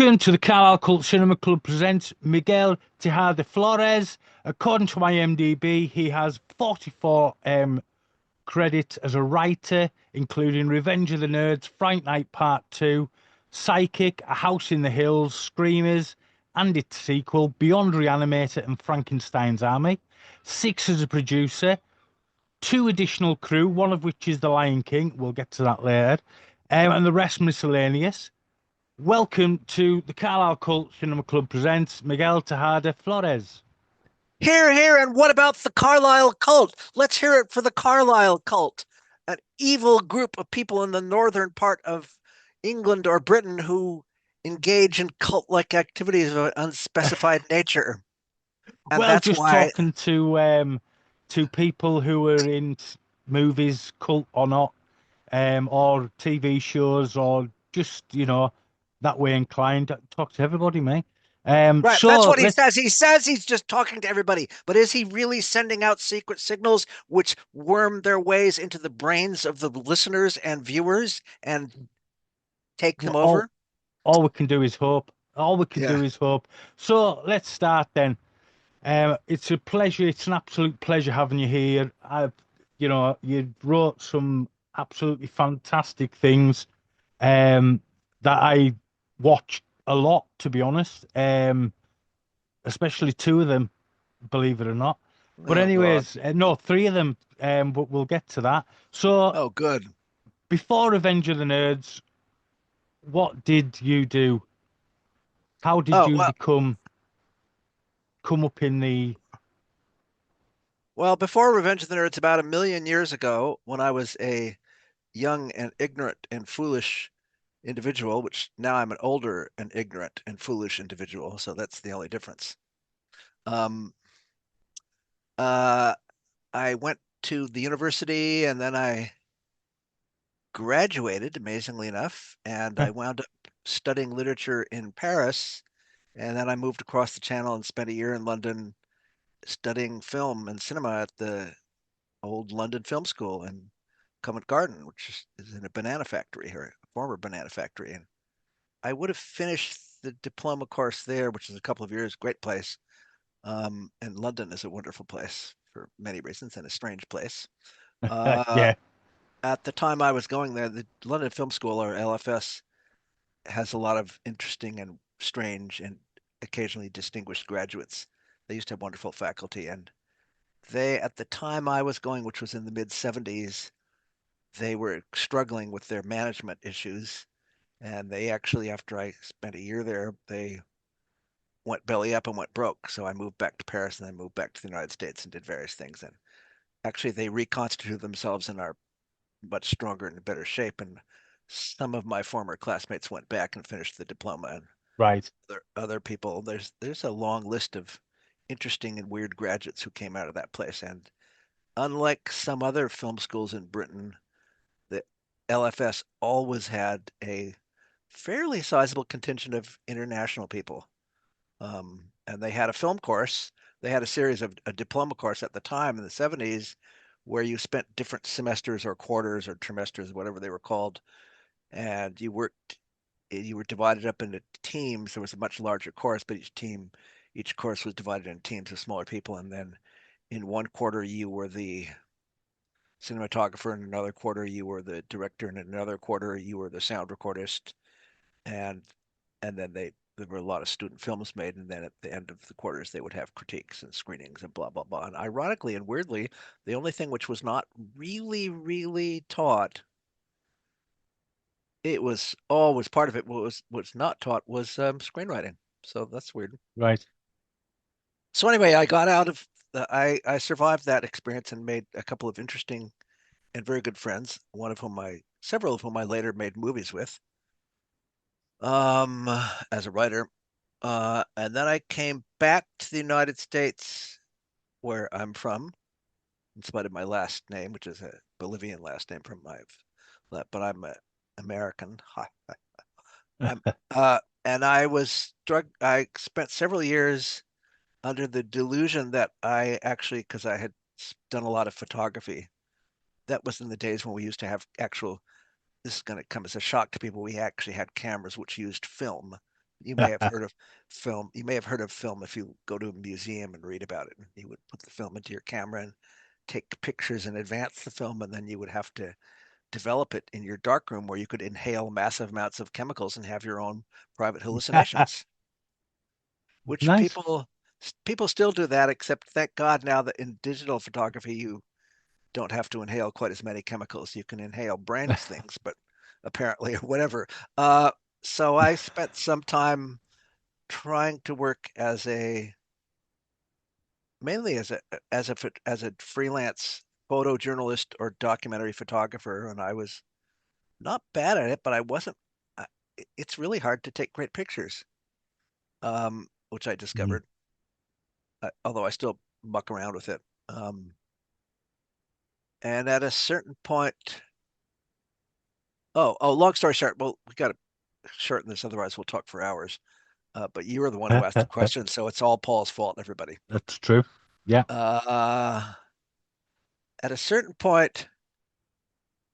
Welcome to the Carlisle Cult Cinema Club presents Miguel Tejada Flores. According to my IMDb, he has 44 credits as a writer, including Revenge of the Nerds, Fright Night Part 2, Psychic, A House in the Hills, Screamers, and its sequel, Beyond Reanimator and Frankensteinsarmy. 6 as a producer, 2 additional crew, one of which is the Lion King. We'll get to that later. And the rest miscellaneous. Welcome to the Carlisle Cult Cinema Club presents Miguel Tejada Flores. Hear, hear, and what about the Carlisle cult? Let's hear it for the Carlisle cult, an evil group of people in the northern part of England or Britain who engage in cult-like activities of an unspecified nature. And Well, that's just why, talking to people who are in movies, cult or not, or TV shows, or just that way inclined. Talk to everybody, mate. right, that's So what he let's. says. He says he's just talking to everybody, but is he really sending out secret signals which worm their ways into the brains of the listeners and viewers and take them All over? all we can do is hope. All we can Yeah. do is hope. So let's start then. It's a pleasure. It's an absolute pleasure having you here. You wrote some absolutely fantastic things that I watched a lot, to be honest. Especially 2 of them, believe it or not. But Oh, God. anyways, no, 3 of them. But we'll get to that. So Oh, good. before Revenge of the Nerds, what did you do? How did Oh, you well, come up in the? Well, before Revenge of the Nerds, about a million years ago, when I was a young and ignorant and foolish individual, which now I'm an older and ignorant and foolish individual, so that's the only difference. Um, uh, I went to the university and then I graduated, amazingly enough, and I wound up studying literature in Paris. And then I moved across the channel and spent a year in London studying film and cinema at the old London Film School in Covent Garden, which is in a banana factory here, a former banana factory. And I would have finished the diploma course there, which is a couple of years, great place. And London is a wonderful place for many reasons and a strange place. Uh, Yeah, at the time I was going there, the London Film School, or LFS, has a lot of interesting and strange and occasionally distinguished graduates. They used to have wonderful faculty, and they, at the time I was going, which was in the mid 70s, they were struggling with their management issues. And they actually, after I spent a year there, they went belly up and went broke. So I moved back to Paris and then moved back to the United States and did various things. And actually, they reconstituted themselves and are much stronger and in better shape. And some of my former classmates went back and finished the diploma. And right. other people, there's a long list of interesting and weird graduates who came out of that place. And unlike some other film schools in Britain, the LFS always had a fairly sizable contingent of international people. And they had a film course. They had a series of a diploma course at the time in the 70s where you spent different semesters or quarters or trimesters, whatever they were called, and you were divided up into teams. There was a much larger course, but each course was divided into teams of smaller people. And then in one quarter, you were the cinematographer. In another quarter, you were the director. In another quarter, you were the sound recordist. And and then there were a lot of student films made, and then at the end of the quarters they would have critiques and screenings and blah blah blah. And ironically and weirdly, the only thing which was not really taught, it was always part of it, was not taught was screenwriting. So that's weird. Right. So anyway, I got out of I survived that experience and made a couple of interesting and very good friends, one of whom I several of whom I later made movies with, um, as a writer. And then I came back to the United States, where I'm from, in spite of my last name, which is a Bolivian last name from but I'm a American. I'm, and I spent several years under the delusion that I actually, because I had done a lot of photography. That was in the days when we used to have actual, this is going to come as a shock to people. We actually had cameras which used film. You may have heard of film. You may have heard of film if you go to a museum and read about it. You would put the film into your camera and take pictures and advance the film, and then you would have to develop it in your darkroom where you could inhale massive amounts of chemicals and have your own private hallucinations. Which Nice. people still do that, except thank God now that in digital photography you don't have to inhale quite as many chemicals. You can inhale brainless things, but apparently or whatever. So I spent some time trying to work as mainly as a freelance photojournalist or documentary photographer, and I was not bad at it, but I wasn't. It's really hard to take great pictures, which I Mm. discovered, although I still muck around with it. And at a certain point, long story short, well, we got to shorten this, otherwise we'll talk for hours. But you were the one who asked the question, so it's all Paul's fault, everybody. That's true. Yeah. At a certain point,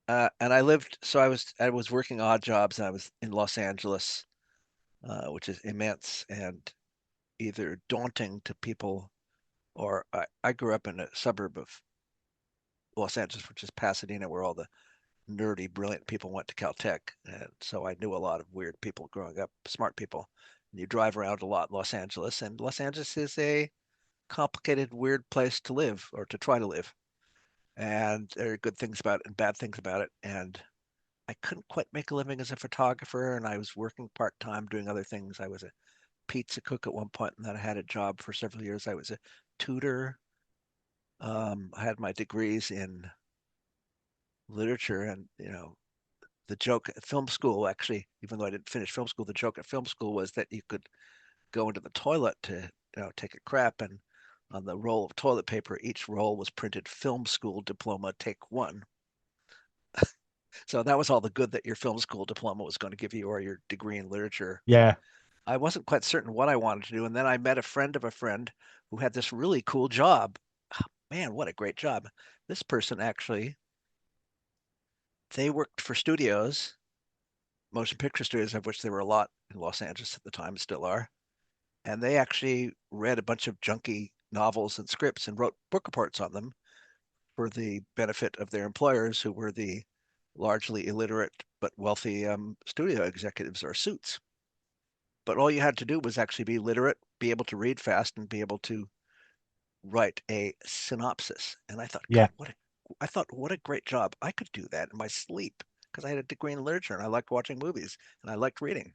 and I was working odd jobs, and I was in Los Angeles, which is immense and either daunting to people, or I grew up in a suburb of Los Angeles, which is Pasadena, where all the nerdy, brilliant people went to Caltech, and so I knew a lot of weird people growing up, smart people. And you drive around a lot in Los Angeles, and Los Angeles is a complicated, weird place to live or to try to live. And there are good things about it and bad things about it. And I couldn't quite make a living as a photographer, and I was working part time doing other things. I was a pizza cook at one point, and then I had a job for several years. I was a tutor. I had my degrees in literature, and the joke at film school, actually, even though I didn't finish film school, the joke at film school was that you could go into the toilet to take a crap, and on the roll of toilet paper, each roll was printed film school diploma take one. So that was all the good that your film school diploma was going to give you, or your degree in literature. And Yeah. I wasn't quite certain what I wanted to do. And then I met a friend of a friend who had this really cool job. Oh, man, what a great job. This person actually, they worked for studios, motion picture studios, of which there were a lot in Los Angeles at the time, still are. And they actually read a bunch of junky novels and scripts and wrote book reports on them for the benefit of their employers, who were the largely illiterate but wealthy studio executives or suits. But all you had to do was actually be literate, be able to read fast, and be able to write a synopsis. And I thought, Yeah. God, what a great job. I could do that in my sleep because I had a degree in literature and I liked watching movies and I liked reading.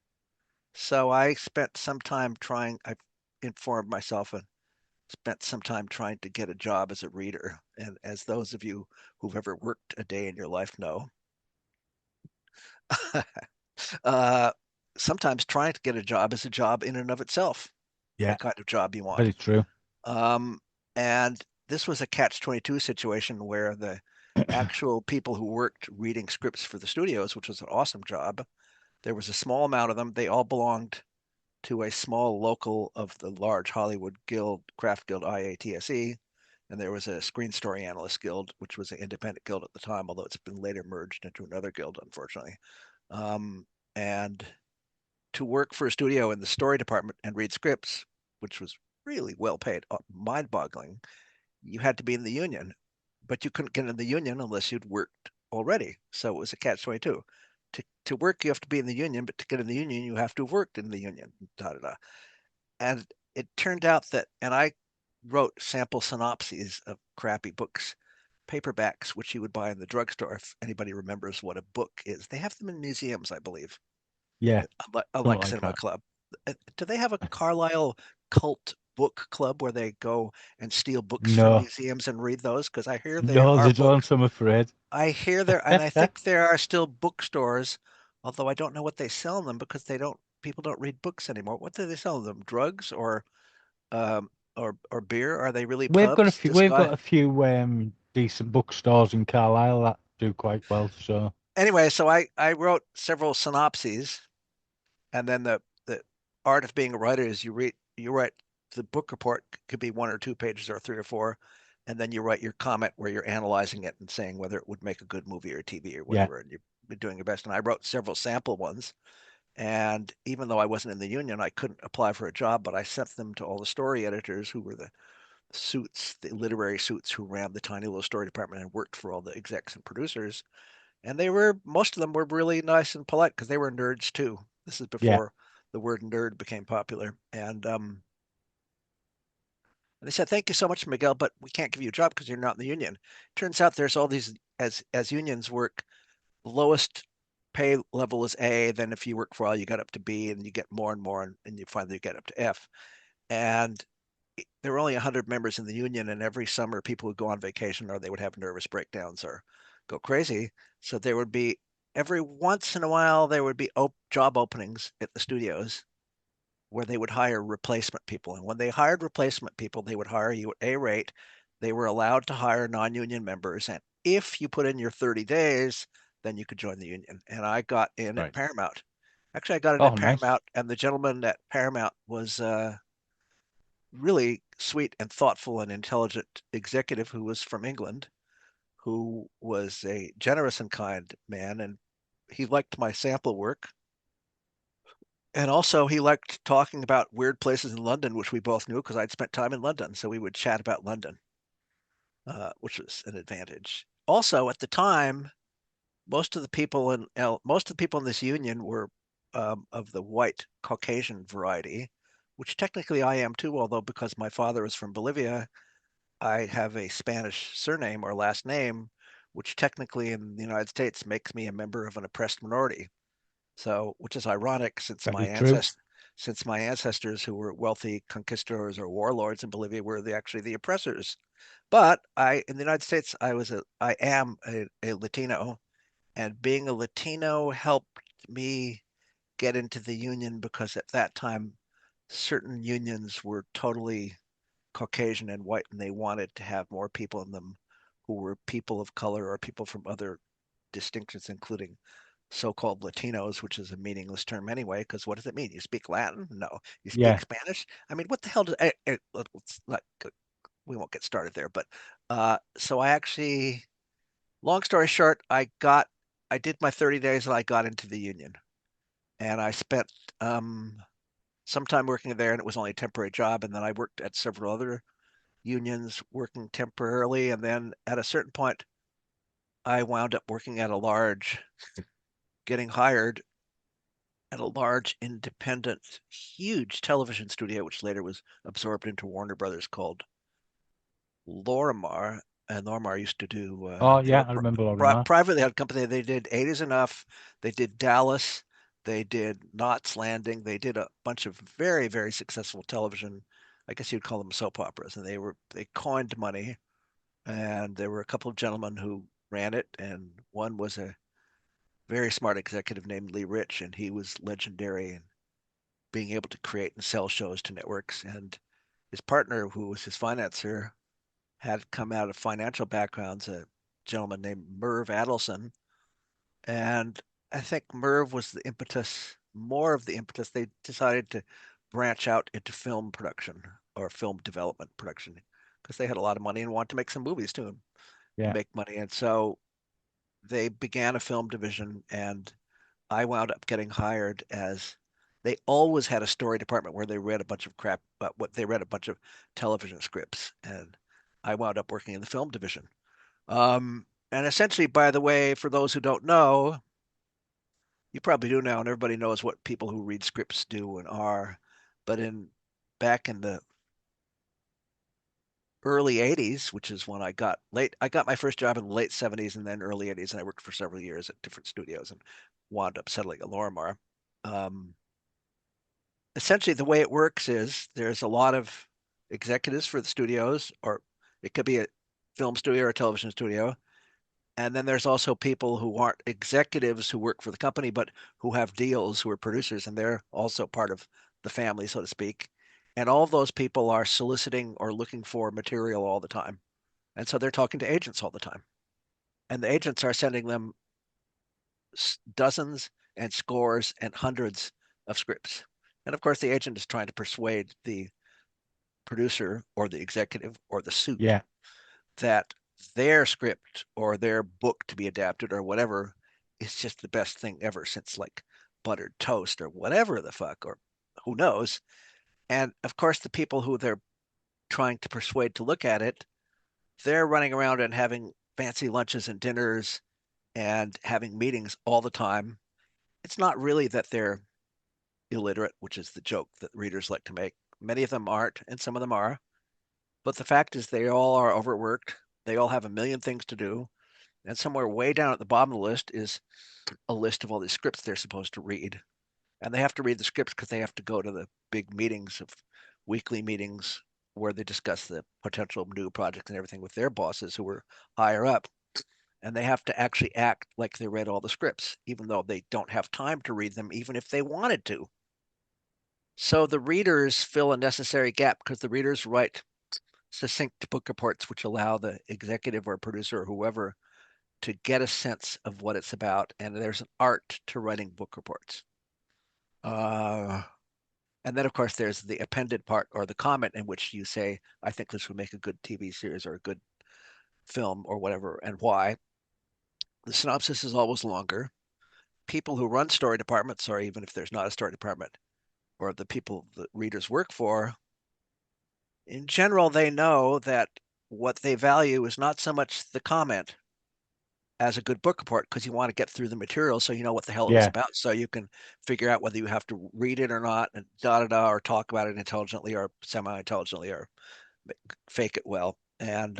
So I spent some time trying, I informed myself and spent some time trying to get a job as a reader. And as those of you who've ever worked a day in your life know, uh, sometimes trying to get a job is a job in and of itself, the Yeah. kind of job you want. Very true. Um, and this was a catch-22 situation where the actual people who worked reading scripts for the studios, which was an awesome job, there was a small amount of them. They all belonged to a small local of the large Hollywood guild, craft guild IATSE, and there was a screen story analyst guild, which was an independent guild at the time, although it's been later merged into another guild, unfortunately. And to work for a studio in the story department and read scripts, which was really well paid, mind-boggling, you had to be in the union, but you couldn't get in the union unless you'd worked already. So it was a catch-22. To work, you have to be in the union, but to get in the union, you have to have worked in the union. Da, da, da. And it turned out that, and I wrote sample synopses of crappy books, paperbacks, which you would buy in the drugstore if anybody remembers what a book is. They have them in museums, I believe, Yeah. Something unlike like Cinema that. Club. Do they have a Carlisle cult book club where they go and steal books from No. museums and read those? Because I hear there No, are they don't, books. I'm afraid. I hear there, and I think there are still bookstores, although I don't know what they sell them because people don't read books anymore. What do they sell them? Drugs um, or beer? Are they really pubs? We've got a few decent bookstores in Carlisle that do quite well. So Anyway, so I wrote several synopses, and then the art of being a writer is you write the book report could be 1 or 2 pages or 3 or 4, and then you write your comment where you're analyzing it and saying whether it would make a good movie or TV or yeah. whatever, and you're doing your best. And I wrote several sample ones, And even though I wasn't in the union, I couldn't apply for a job, but I sent them to all the story editors who were the suits, the literary suits who ran the tiny little story department and worked for all the execs and producers. And most of them were really nice and polite because they were nerds too. This is Yeah. before the word nerd became popular. And they said, "Thank you so much, Miguel, but we can't give you a job because you're not in the union." Turns out there's all these, as unions work, lowest pay level is A. Then if you work for a while, you get up to B, and you get more and more, and you finally get up to F. And there were only 100 members in the union, and every summer people would go on vacation or they would have nervous breakdowns or go crazy. So there would be every once in a while there would be job openings at the studios where they would hire replacement people. And when they hired replacement people, they would hire you at a rate. They were allowed to hire non-union members, and if you put in your 30 days, then you could join the union. And I got in at Right. Paramount. Actually, I got in Oh, at nice. Paramount, and the gentleman at Paramount was really sweet and thoughtful and intelligent executive who was from England, who was a generous and kind man, and he liked my sample work. And also, he liked talking about weird places in London, which we both knew because I'd spent time in London. So we would chat about London, which was an advantage. Also, at the time, most of the people in this union were of the white Caucasian variety, which technically I am too. Although because my father was from Bolivia, I have a Spanish surname or last name, which technically in the United States makes me a member of an oppressed minority. So, which is ironic Very true. since my ancestors who were wealthy conquistadors or warlords in Bolivia were actually the oppressors. But in the United States, I am a Latino, and being a Latino helped me get into the union because at that time, certain unions were totally Caucasian and white, and they wanted to have more people in them who were people of color or people from other distinctions, including so-called Latinos, which is a meaningless term anyway, because what does it mean? You speak Latin? No. You speak Yeah. Spanish? I mean, what the hell does let's not, we won't get started there, but so I actually, long story short, I did my 30 days and I got into the union. And I spent some time working there, and it was only a temporary job. And then I worked at several other unions working temporarily. And then at a certain point, I wound up working at getting hired at a large, independent, huge television studio, which later was absorbed into Warner Brothers, called Lorimar. And Lorimar used to do, Oh, they were yeah. I remember Lorimar. privately held company. They did 8 is Enough. They did Dallas. They did Knots Landing. They did a bunch of very, very successful television. I guess you'd call them soap operas. And they coined money. And there were a couple of gentlemen who ran it. And one was a very smart executive named Lee Rich, and he was legendary in being able to create and sell shows to networks. And his partner, who was his financier, had come out of financial backgrounds, a gentleman named Merv Adelson. And I think Merv was more of the impetus. They decided to branch out into film production or film development production because they had a lot of money and wanted to make some movies too and Yeah. make money. And so they began a film division, and I wound up getting hired as they always had a story department where they read a bunch of crap, but what they read a bunch of television scripts, and I wound up working in the film division. And essentially, by the way, for those who don't know, you probably do now, and everybody knows what people who read scripts do and are. But back in the early 80s, which is when I got my first job in the late 70s and then early 80s, and I worked for several years at different studios and wound up settling at Lorimar. Um, Essentially, the way it works is there's a lot of executives for the studios, or it could be a film studio or a television studio. And then there's also people who aren't executives who work for the company, but who have deals, who are producers, and they're also part of the family, so to speak. And all of those people are soliciting or looking for material all the time. And so they're talking to agents all the time. And the agents are sending them dozens and scores and hundreds of scripts. And of course, the agent is trying to persuade the producer or the executive or the suit Yeah. that their script or their book to be adapted or whatever is just the best thing ever since like buttered toast or whatever the fuck, or who knows. And of course, the people who they're trying to persuade to look at it, they're running around and having fancy lunches and dinners and having meetings all the time. It's not really that they're illiterate, which is the joke that readers like to make. Many of them aren't, and some of them are. But the fact is, they all are overworked. They all have a million things to do. And somewhere way down at the bottom of the list is a list of all these scripts they're supposed to read. And they have to read the scripts because they have to go to the big meetings of weekly meetings where they discuss the potential new projects and everything with their bosses who are higher up. And they have to actually act like they read all the scripts, even though they don't have time to read them, even if they wanted to. So the readers fill a necessary gap because the readers write succinct book reports, which allow the executive or producer or whoever to get a sense of what it's about. And there's an art to writing book reports. And then, of course, there's the appended part or the comment in which you say, I think this would make a good TV series or a good film or whatever, and why. The synopsis is always longer. People who run story departments, or even if there's not a story department, or the people that readers work for, in general, they know that what they value is not so much the comment as a good book report, because you want to get through the material so you know what the hell it was about, so you can figure out whether you have to read it or not, and or talk about it intelligently or semi-intelligently or fake it well. And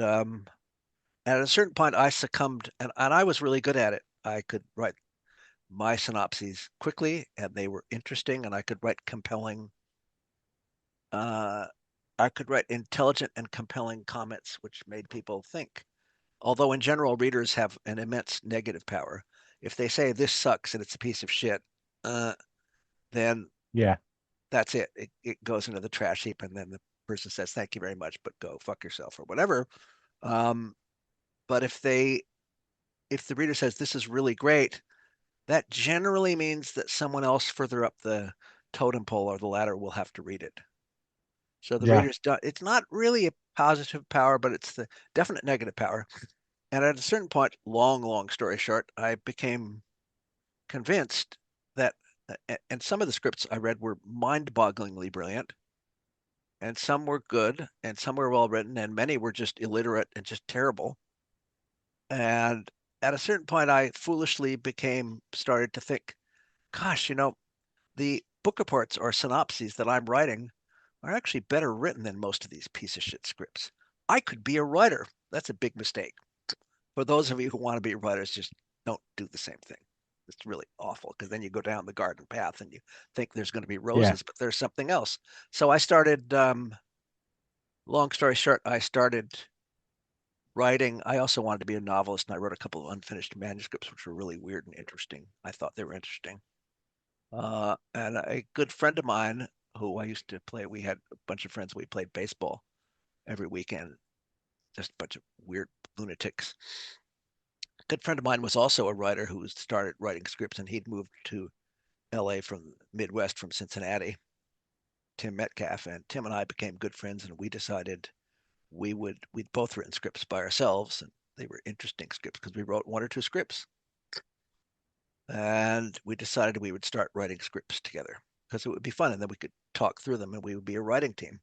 at a certain point, I succumbed, and I was really good at it. I could write my synopses quickly, and they were interesting, and I could write compelling. I could write intelligent and compelling comments, which made people think. Although in general, readers have an immense negative power. If they say this sucks and it's a piece of shit, then that's it. It goes into the trash heap, and then the person says, "Thank you very much, but go fuck yourself" or whatever. But if the reader says this is really great, that generally means that someone else further up the totem pole or the ladder will have to read it. So the readers don't, it's not really a positive power, but it's the definite negative power. And at a certain point, long story short, I became convinced that, and some of the scripts I read were mind-bogglingly brilliant, and some were good, and some were well written, and many were just illiterate and just terrible. And at a certain point, I foolishly started to think, gosh, the book reports or synopses that I'm writing are actually better written than most of these piece of shit scripts. I could be a writer. That's a big mistake. For those of you who want to be writers, just don't do the same thing. It's really awful because then you go down the garden path and you think there's going to be roses, but there's something else. So I started, long story short, I started writing. I also wanted to be a novelist, and I wrote a couple of unfinished manuscripts, which were really weird and interesting. I thought they were interesting. And a good friend of mine who I used to play, we had a bunch of friends, we played baseball every weekend, just a bunch of weird lunatics. A good friend of mine was also a writer who started writing scripts, and he'd moved to LA from Midwest, from Cincinnati, Tim Metcalf, and Tim and I became good friends, and we decided we'd both written scripts by ourselves, and they were interesting scripts because we wrote one or two scripts. And we decided we would start writing scripts together because it would be fun, and then we could talk through them, and we would be a writing team,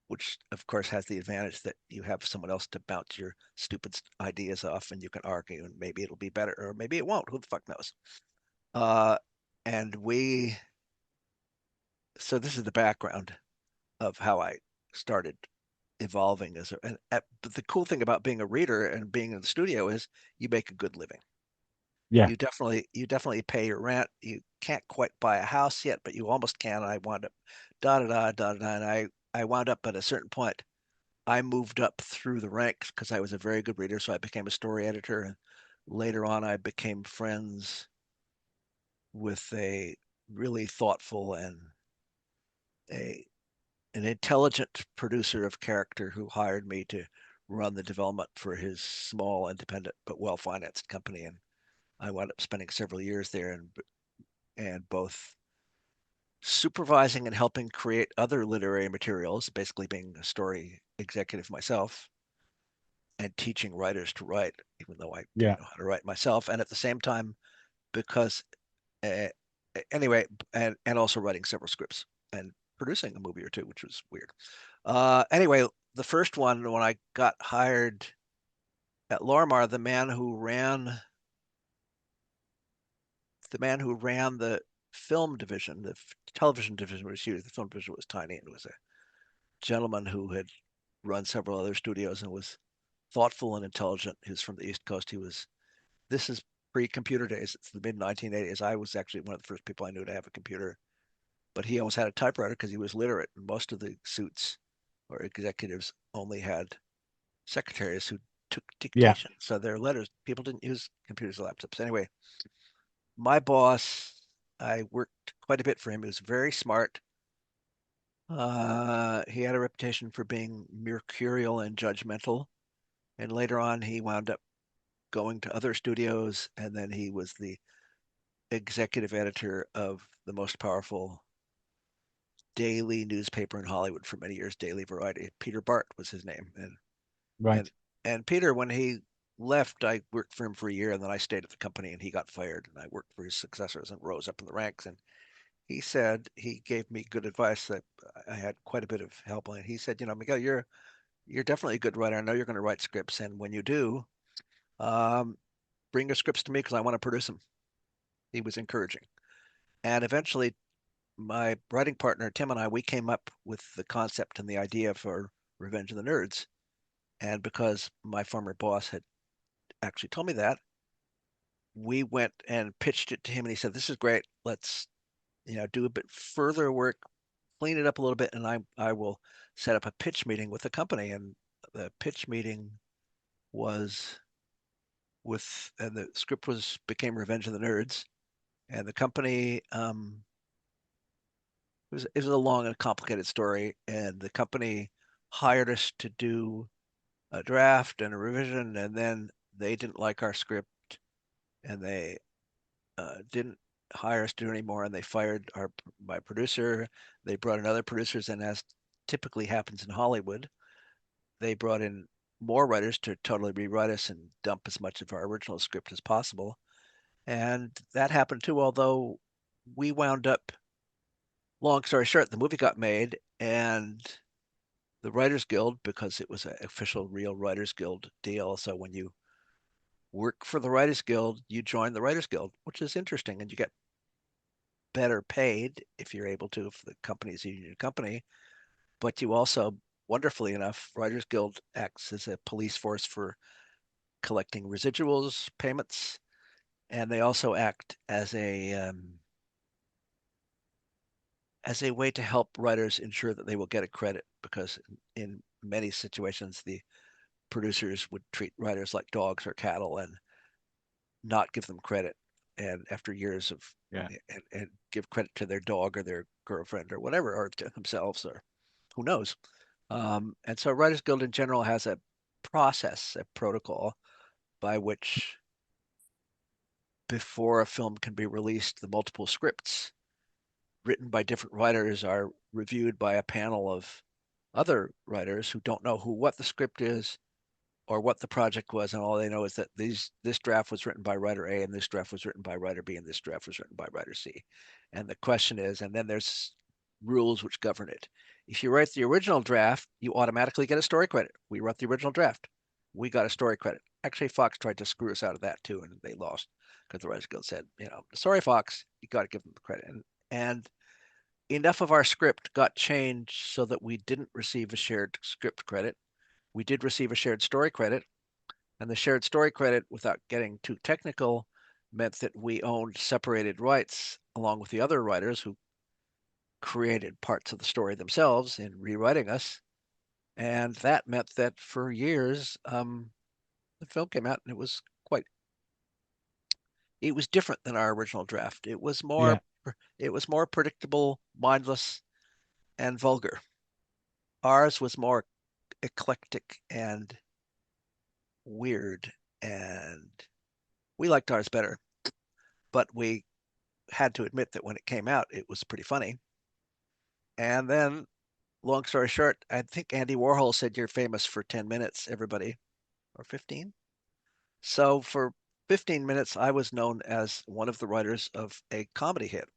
which of course has the advantage that you have someone else to bounce your stupid ideas off, and you can argue, and maybe it'll be better or maybe it won't. Who the fuck knows? And so this is the background of how I started evolving as but the cool thing about being a reader and being in the studio is you make a good living. You definitely pay your rent. You can't quite buy a house yet, but you almost can. I wound up and I wound up at a certain point. I moved up through the ranks because I was a very good reader, so I became a story editor, and later on I became friends with a really thoughtful and an intelligent producer of character who hired me to run the development for his small, independent but well-financed company. And I wound up spending several years there, and both supervising and helping create other literary materials, basically being a story executive myself, and teaching writers to write, even though I didn't know how to write myself. And at the same time, because anyway, and also writing several scripts and producing a movie or two, which was weird. Anyway, the first one, when I got hired at Lorimar, the man who ran the film division, the television division was huge. The film division was tiny, and it was a gentleman who had run several other studios and was thoughtful and intelligent. He was from the East Coast. This is pre-computer days. It's the mid 1980s. I was actually one of the first people I knew to have a computer, but he almost had a typewriter because he was literate. And most of the suits or executives only had secretaries who took Yeah. dictation. So their letters, people didn't use computers or laptops. Anyway, my boss, I worked quite a bit for him. He was very smart. He had a reputation for being mercurial and judgmental. And later on, he wound up going to other studios, and then he was the executive editor of the most powerful daily newspaper in Hollywood for many years, Daily Variety. Peter Bart was his name, and Right. and Peter, when he left, I worked for him for a year, and then I stayed at the company, and he got fired, and I worked for his successors and rose up in the ranks. And he said he gave me good advice that I had quite a bit of help on. He said, Miguel, you're definitely a good writer. I know you're going to write scripts, and when you do, um, bring your scripts to me because I want to produce them. He was encouraging, and eventually my writing partner Tim and we came up with the concept and the idea for Revenge of the Nerds. And because my former boss had actually told me that, we went and pitched it to him, and he said, "This is great. Let's do a bit further work, clean it up a little bit, and I will set up a pitch meeting with the company." And the pitch meeting was and the script became Revenge of the Nerds, and the company it was a long and complicated story, and the company hired us to do a draft and a revision, and then they didn't like our script, and they didn't hire us to do anymore, and they fired my producer. They brought in other producers, and as typically happens in Hollywood, they brought in more writers to totally rewrite us and dump as much of our original script as possible. And that happened too, although we wound up, long story short, the movie got made, and the Writers Guild, because it was an official real Writers Guild deal. So when you work for the Writers Guild, you join the Writers Guild, which is interesting, and you get better paid if you're able to, if the company is a union company. But you also, wonderfully enough, Writers Guild acts as a police force for collecting residuals payments, and they also act as a way to help writers ensure that they will get a credit, because in many situations the producers would treat writers like dogs or cattle and not give them credit, and after years of Yeah. and give credit to their dog or their girlfriend or whatever, or to themselves, or who knows. And so Writers Guild in general has a process, a protocol by which, before a film can be released, the multiple scripts written by different writers are reviewed by a panel of other writers who don't know what the script is or what the project was, and all they know is that this draft was written by writer A, and this draft was written by writer B, and this draft was written by writer C. And the question is, and then there's rules which govern it. If you write the original draft, you automatically get a story credit. We wrote the original draft. We got a story credit. Actually, Fox tried to screw us out of that too, and they lost because the Writers Guild said, sorry, Fox, you got to give them the credit. And enough of our script got changed so that we didn't receive a shared script credit. We did receive a shared story credit, and the shared story credit, without getting too technical, meant that we owned separated rights along with the other writers who created parts of the story themselves in rewriting us. And that meant that for years, the film came out, and it was different than our original draft. Yeah. It was more predictable, mindless, and vulgar. Ours was more eclectic and weird, and we liked ours better. But we had to admit that when it came out, it was pretty funny. And then, long story short, I think Andy Warhol said, "You're famous for 10 minutes, everybody," or 15. So for 15 minutes, I was known as one of the writers of a comedy hit.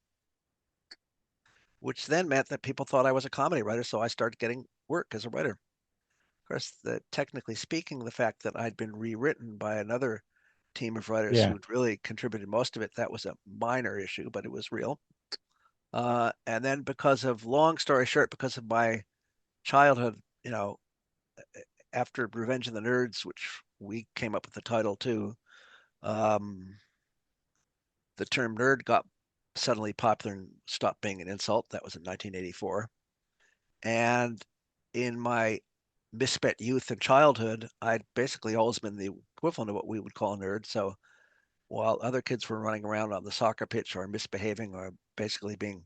which then meant that people thought I was a comedy writer, so I started getting work as a writer. Of course, technically speaking, the fact that I'd been rewritten by another team of writers Yeah. who'd really contributed most of it, that was a minor issue, but it was real. And then long story short, because of my childhood, after Revenge of the Nerds, which we came up with the title too, um, the term nerd got suddenly popular and stopped being an insult. That was in 1984. And in my misspent youth and childhood, I'd basically always been the equivalent of what we would call a nerd. So while other kids were running around on the soccer pitch or misbehaving or basically being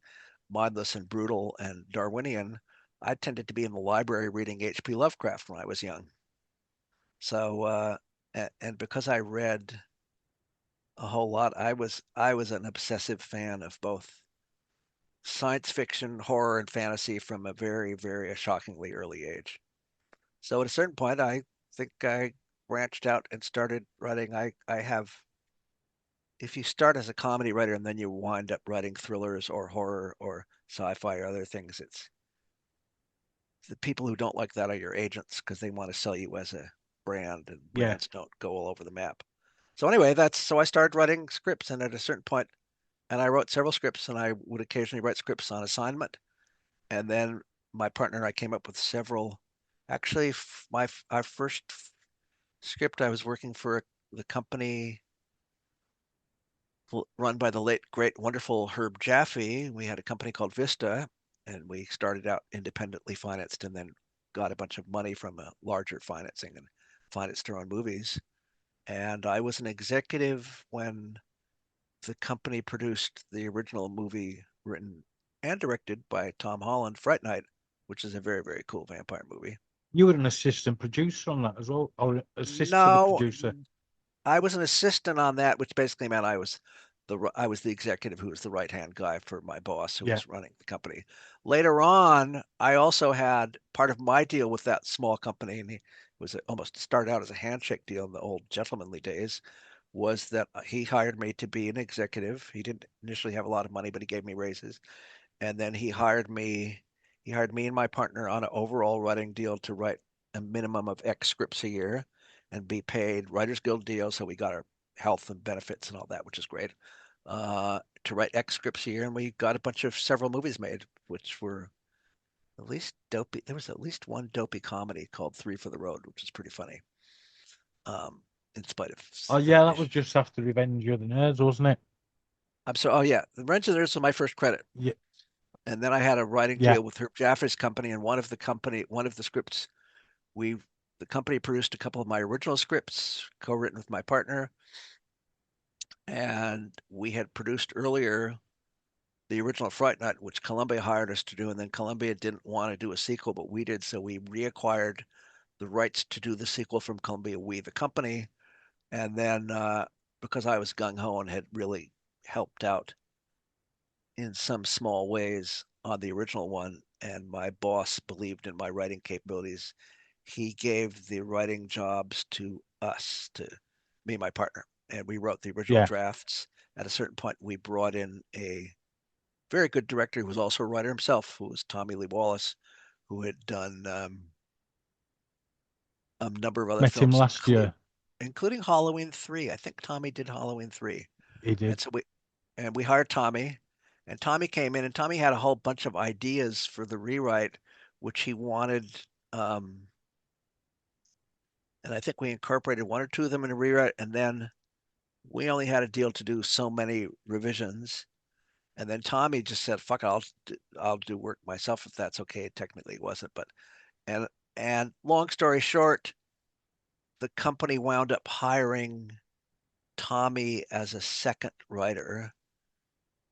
mindless and brutal and Darwinian, I tended to be in the library reading H.P. Lovecraft when I was young. So, and because I read a whole lot, I was an obsessive fan of both science fiction, horror, and fantasy from a very, very shockingly early age. So at a certain point, I think I branched out and started writing. I have, if you start as a comedy writer and then you wind up writing thrillers or horror or sci-fi or other things, it's the people who don't like that are your agents because they want to sell you as a brand, and Yeah. brands don't go all over the map. So anyway, so I started writing scripts, and at a certain point, and I wrote several scripts, and I would occasionally write scripts on assignment. And then my partner and I came up with several. Actually, our first script, I was working for the company run by the late, great, wonderful Herb Jaffe. We had a company called Vista, and we started out independently financed and then got a bunch of money from a larger financing and financed our own movies. And I was an executive when the company produced the original movie written and directed by Tom Holland, Fright Night, which is a very, very cool vampire movie. You were an assistant producer on that as well, or assist to the No, producer. I was an assistant on that, which basically meant I was the executive who was the right hand guy for my boss who Yeah. was running the company. Later on, I also had part of my deal with that small company, and he was almost started out as a handshake deal in the old gentlemanly days, was that he hired me to be an executive. He didn't initially have a lot of money, but he gave me raises. And then he hired me and my partner on an overall writing deal to write a minimum of X scripts a year and be paid Writers Guild deal. So we got our health and benefits and all that, which is great. To write X scripts a year, and we got a bunch of several movies made, which were at least dopey. There was at least one dopey comedy called Three for the Road, which is pretty funny. In spite of Oh yeah, certain that was issues. just after Revenge of the Nerds, wasn't it? I'm sorry. Oh yeah, The Wrench of the Earth was my first credit. Yeah. And then I had a writing Yeah. deal with Herb Jaffe's company, and one of the scripts we the company produced a couple of my original scripts, co-written with my partner, and we had produced earlier the original Fright Night, which Columbia hired us to do, and then Columbia didn't want to do a sequel, but we did, so we reacquired the rights to do the sequel from Columbia, we the company, and then because I was gung ho and had really helped out in some small ways on the original one, and my boss believed in my writing capabilities. He gave the writing jobs to us, to me and my partner, and we wrote the original Yeah. drafts. At a certain point, we brought in a very good director who was also a writer himself, who was Tommy Lee Wallace, who had done a number of other Met him films, last year. including Halloween 3. I think Tommy did Halloween 3. He And did. so we hired Tommy, and Tommy came in, and Tommy had a whole bunch of ideas for the rewrite, which he wanted. Um, and I think we incorporated one or two of them in a rewrite, and then we only had a deal to do so many revisions. And then Tommy just said, "Fuck it, I'll do work myself if that's okay." Technically, it wasn't, but and and long story short, the company wound up hiring Tommy as a second writer.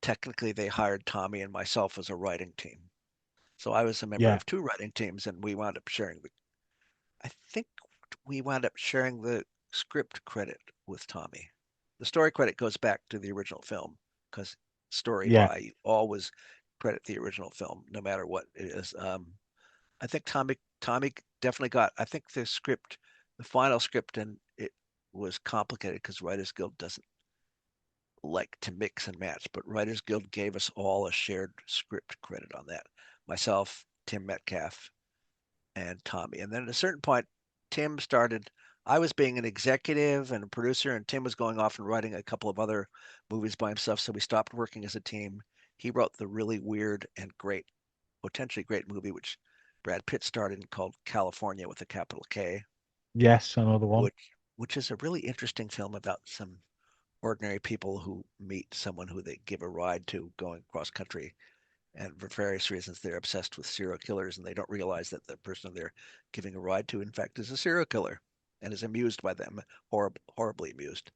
Technically, they hired Tommy and myself as a writing team. So I was a member Yeah. of two writing teams, and we wound up sharing I think we wound up sharing the script credit with Tommy. The story credit goes back to the original film because story Yeah. by, you always credit the original film, no matter what it is. I think Tommy definitely got, I think the final script, and it was complicated because Writers Guild doesn't like to mix and match, but Writers Guild gave us all a shared script credit on that. Myself, Tim Metcalf, and Tommy. And then at a certain point, Tim started. I was being an executive and a producer, and Tim was going off and writing a couple of other movies by himself. So we stopped working as a team. He wrote the really weird and great, potentially great movie, which Brad Pitt starred in, called California with a capital K, Yes, another one. which is a really interesting film about some ordinary people who meet someone who they give a ride to going cross country, and for various reasons they're obsessed with serial killers, and they don't realize that the person they're giving a ride to in fact is a serial killer and is amused by them, horribly amused.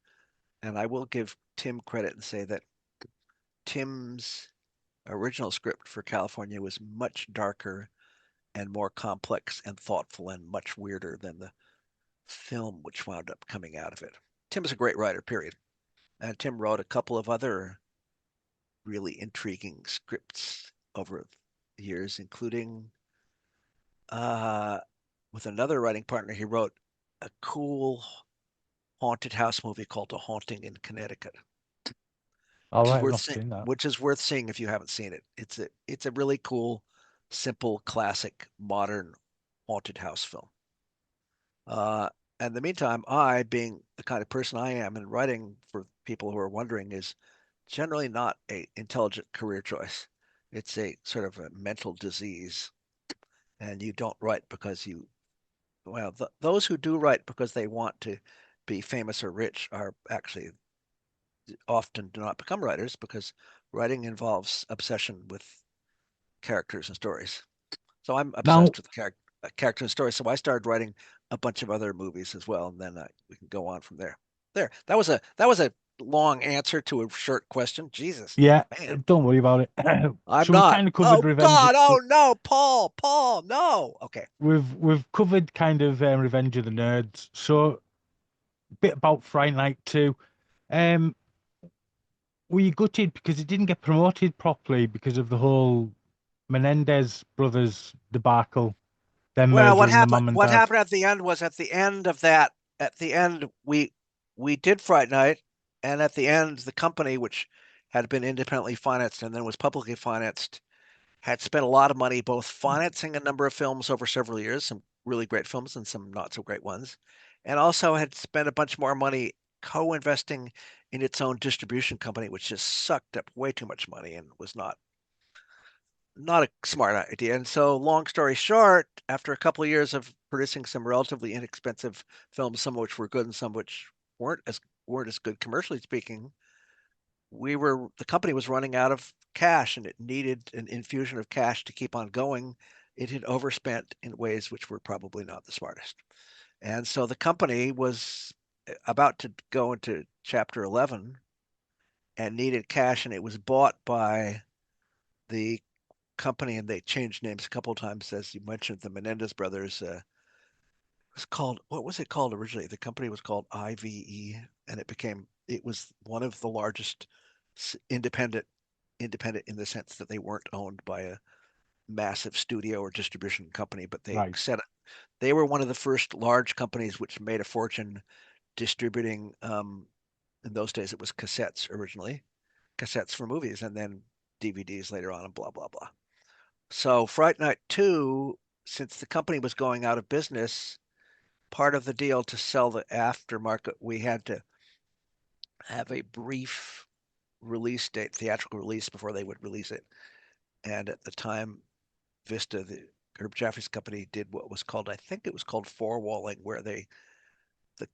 And I will give Tim credit and say that Tim's original script for California was much darker and more complex and thoughtful and much weirder than the film which wound up coming out of it. Tim is a great writer, period. And Tim wrote a couple of other really intriguing scripts over the years, including with another writing partner, he wrote a cool haunted house movie called A Haunting in Connecticut, All right, I've not seen that. which is worth seeing if you haven't seen it. It's a really cool, simple, classic, modern haunted house film. In the meantime, I, being the kind of person I am, and writing, for people who are wondering, is generally not a intelligent career choice. It's a sort of a mental disease, and you don't write because you, well, those who do write because they want to be famous or rich are actually often do not become writers, because writing involves obsession with characters and stories. So I'm Now, obsessed with character and story. So I started writing a bunch of other movies as well, and then we can go on from there. There, that was a long answer to a short question. Jesus, yeah, man, don't worry about it. I'm So we've not. kind of covered Oh Revenge. God, oh no, Paul, no. Okay. We've covered kind of Revenge of the Nerds. So a bit about Fright Night 2. Um, were you gutted because it didn't get promoted properly because of the whole Menendez brothers debacle? Them Well, murdering the mum and what dad. happened at the end was, at the end of that, at the end we did Fright Night, and at the end the company, which had been independently financed and then was publicly financed, had spent a lot of money both financing a number of films over several years, some really great films and some not so great ones, and also had spent a bunch more money co-investing in its own distribution company, which just sucked up way too much money and was not a smart idea. And so, long story short, after a couple of years of producing some relatively inexpensive films, some of which were good and some which weren't as good commercially speaking, the company was running out of cash, and it needed an infusion of cash to keep on going. It had overspent in ways which were probably not the smartest. And so the company was about to go into chapter 11 and needed cash, and it was bought by the company, and they changed names a couple of times, as you mentioned, the Menendez brothers. It was called, what was it called originally? The company was called IVE, and it was one of the largest independent in the sense that they weren't owned by a massive studio or distribution company, but Right. they were one of the first large companies which made a fortune distributing. In those days, it was cassettes originally, cassettes for movies, and then DVDs later on, and blah blah blah. So Fright Night 2, since the company was going out of business, part of the deal to sell the aftermarket, we had to have a brief release date, theatrical release, before they would release it. And at the time, Vista, the Herb Jaffrey's company, did what was called, I think it was called forewalling, where the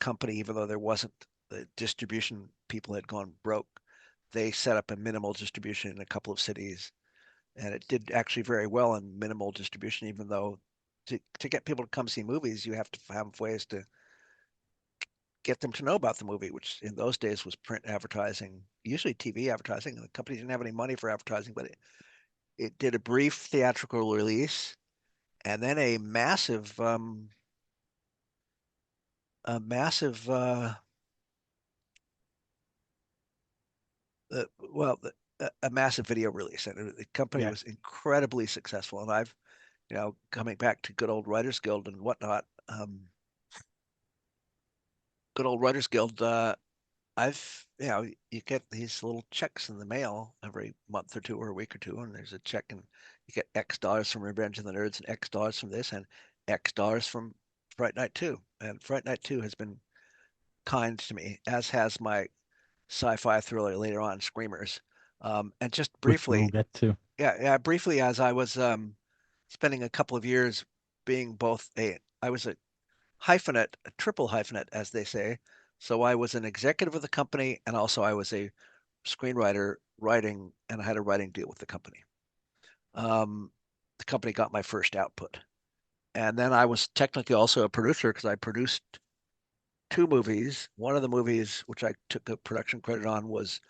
company, even though there wasn't, the distribution people had gone broke, they set up a minimal distribution in a couple of cities, and it did actually very well in minimal distribution, even though to get people to come see movies, you have to have ways to get them to know about the movie, which in those days was print advertising, usually TV advertising. And the company didn't have any money for advertising, but it did a brief theatrical release, and then a massive a massive well a massive video release, and the company Yeah. was incredibly successful. And I've, coming back to good old Writers Guild and whatnot, good old Writers Guild, you get these little checks in the mail every month or two or a week or two, and there's a check, and you get X dollars from Revenge of the Nerds and X dollars from this and X dollars from Fright Night 2. And Fright Night 2 has been kind to me, as has my sci-fi thriller later on, Screamers. And just which we'll briefly, get to. briefly, as I was spending a couple of years being I was a hyphenate, a triple hyphenate, as they say. So I was an executive of the company, and also I was a screenwriter writing, and I had a writing deal with the company. The company got my first output. And then I was technically also a producer because I produced two movies. One of the movies, which I took a production credit on, was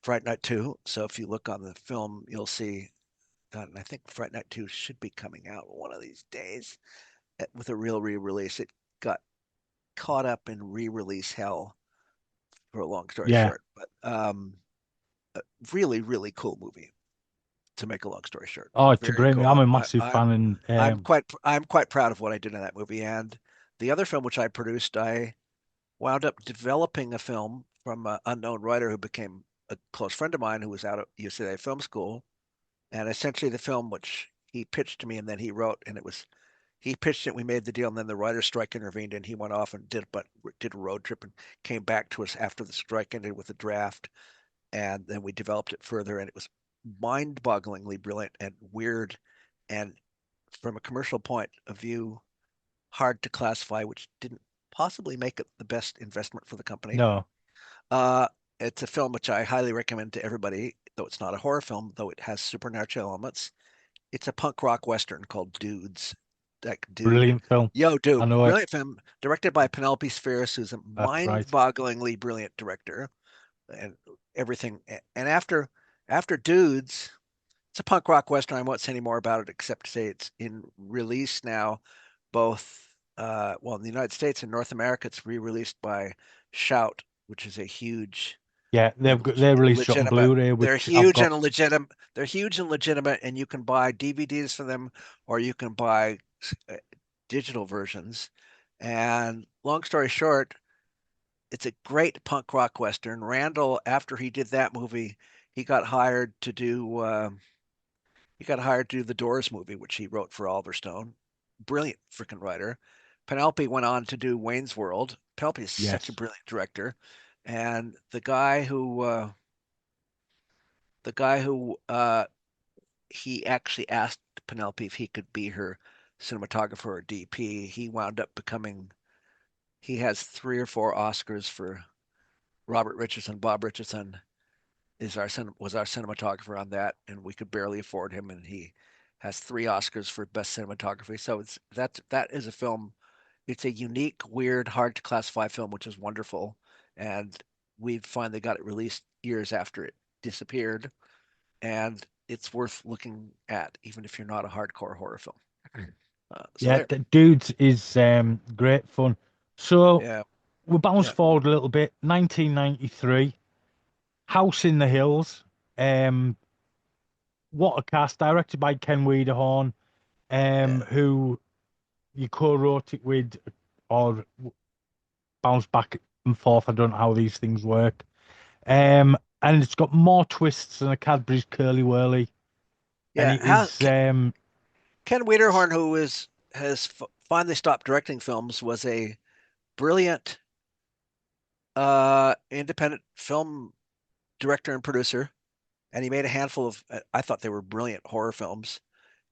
Fright Night 2. So if you look on the film, you'll see, and I think Fright Night 2 should be coming out one of these days with a real re-release. It got caught up in re-release hell for a long story Yeah. short, but a really, really cool movie. To make a long story short, Oh, it's a very great movie. I'm cool. a massive fan, and I'm quite proud of what I did in that movie. And the other film which I produced, I wound up developing a film from an unknown writer who became a close friend of mine who was out of UCLA Film School. And essentially, the film which he pitched to me and then he wrote, and he pitched it. We made the deal, and then the writer's strike intervened, and he went off and did a road trip and came back to us after the strike ended with a draft, and then we developed it further, and it was mind-bogglingly brilliant and weird, and from a commercial point of view, hard to classify, which didn't possibly make it the best investment for the company. no, Uh, it's a film which I highly recommend to everybody, though it's not a horror film, though it has supernatural elements. It's a punk rock western called Dudes. Like, dude, brilliant film. yo, I dude, know it. brilliant film, directed by Penelope Spheris, who's a That's right. mind-bogglingly brilliant director, and everything. And after Dudes, it's a punk rock western. I won't say any more about it except to say it's in release now, both well in the United States and North America. It's re-released by Shout, which is a huge Yeah, and they're released on legitimate. Blu-ray, They're which I've huge got. and legitimate. They're huge and legitimate, and you can buy DVDs for them, or you can buy uh, digital versions. And long story short, it's a great punk rock western. Randall, after he did that movie, he got hired to do the Doors movie, which he wrote for Oliver Stone. Brilliant freaking writer. Penelope went on to do Wayne's World. Penelope is such a Yes. brilliant director, and the guy who he actually asked Penelope if he could be her cinematographer or DP. He wound up becoming. He has 3 or 4 Oscars for Robert Richardson. Bob Richardson was our cinematographer on that, and we could barely afford him, and he has 3 Oscars for best cinematography. So that is a film. It's a unique, weird, hard to classify film, which is wonderful, and we finally got it released years after it disappeared, and it's worth looking at, even if you're not a hardcore horror film. So Yeah, there, the Dudes is great fun. So yeah, we bounce yeah, forward a little bit. 1993, House in the Hills. Um, what a cast! Directed by Ken Wiederhorn, yeah, who you co-wrote it with, or bounce back and forth. I don't know how these things work. And it's got more twists than a Cadbury's Curly Whirly, and yeah. it is Ken Wiederhorn, who has finally stopped directing films, was a brilliant independent film director and producer, and he made a handful of I thought they were brilliant horror films,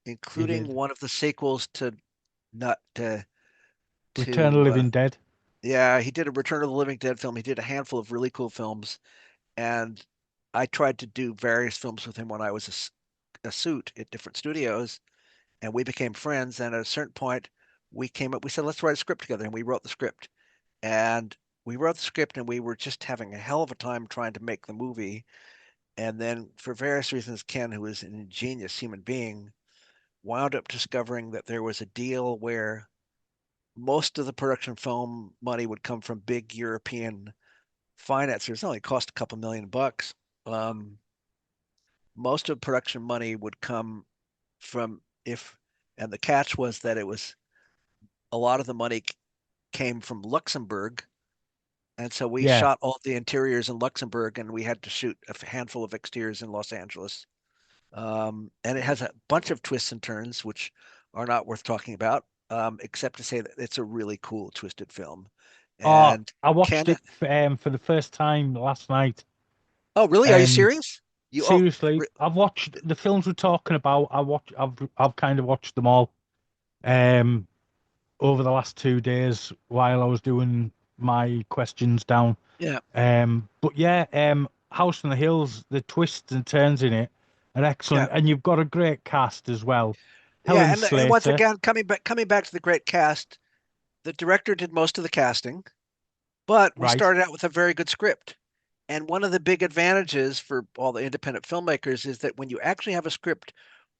he including did one of the sequels to not Return of the to Living Dead. yeah, he did a Return of the Living Dead film. He did a handful of really cool films, and I tried to do various films with him when I was a suit at different studios, and we became friends. And at a certain point, we said, let's write a script together, and we wrote the script. And we wrote the script, and we were just having a hell of a time trying to make the movie. And then, for various reasons, Ken, who is an ingenious human being, wound up discovering that there was a deal where most of the production film money would come from big European financiers. It only cost a couple $1 million. Um, most of production money would come from if, and the catch was that it was a lot of the money came from Luxembourg, And so we Yeah. shot all the interiors in Luxembourg, and we had to shoot a handful of exteriors in Los Angeles. And it has a bunch of twists and turns, which are not worth talking about, except to say that it's a really cool, twisted film. Oh, And I watched Ken, it for the first time last night. oh, really? Are you Um, serious? You, oh, Seriously, I've watched the films we're talking about. I've kind of watched them all. Um, over the last 2 days while I was doing my questions down. yeah, But yeah, House on the Hills, the twists and turns in it are yeah, excellent, and you've got a great cast as well. yeah. Helen And once Slater, again, coming back to the great cast, the director did most of the casting, but we right? started out with a very good script. And one of the big advantages for all the independent filmmakers is that when you actually have a script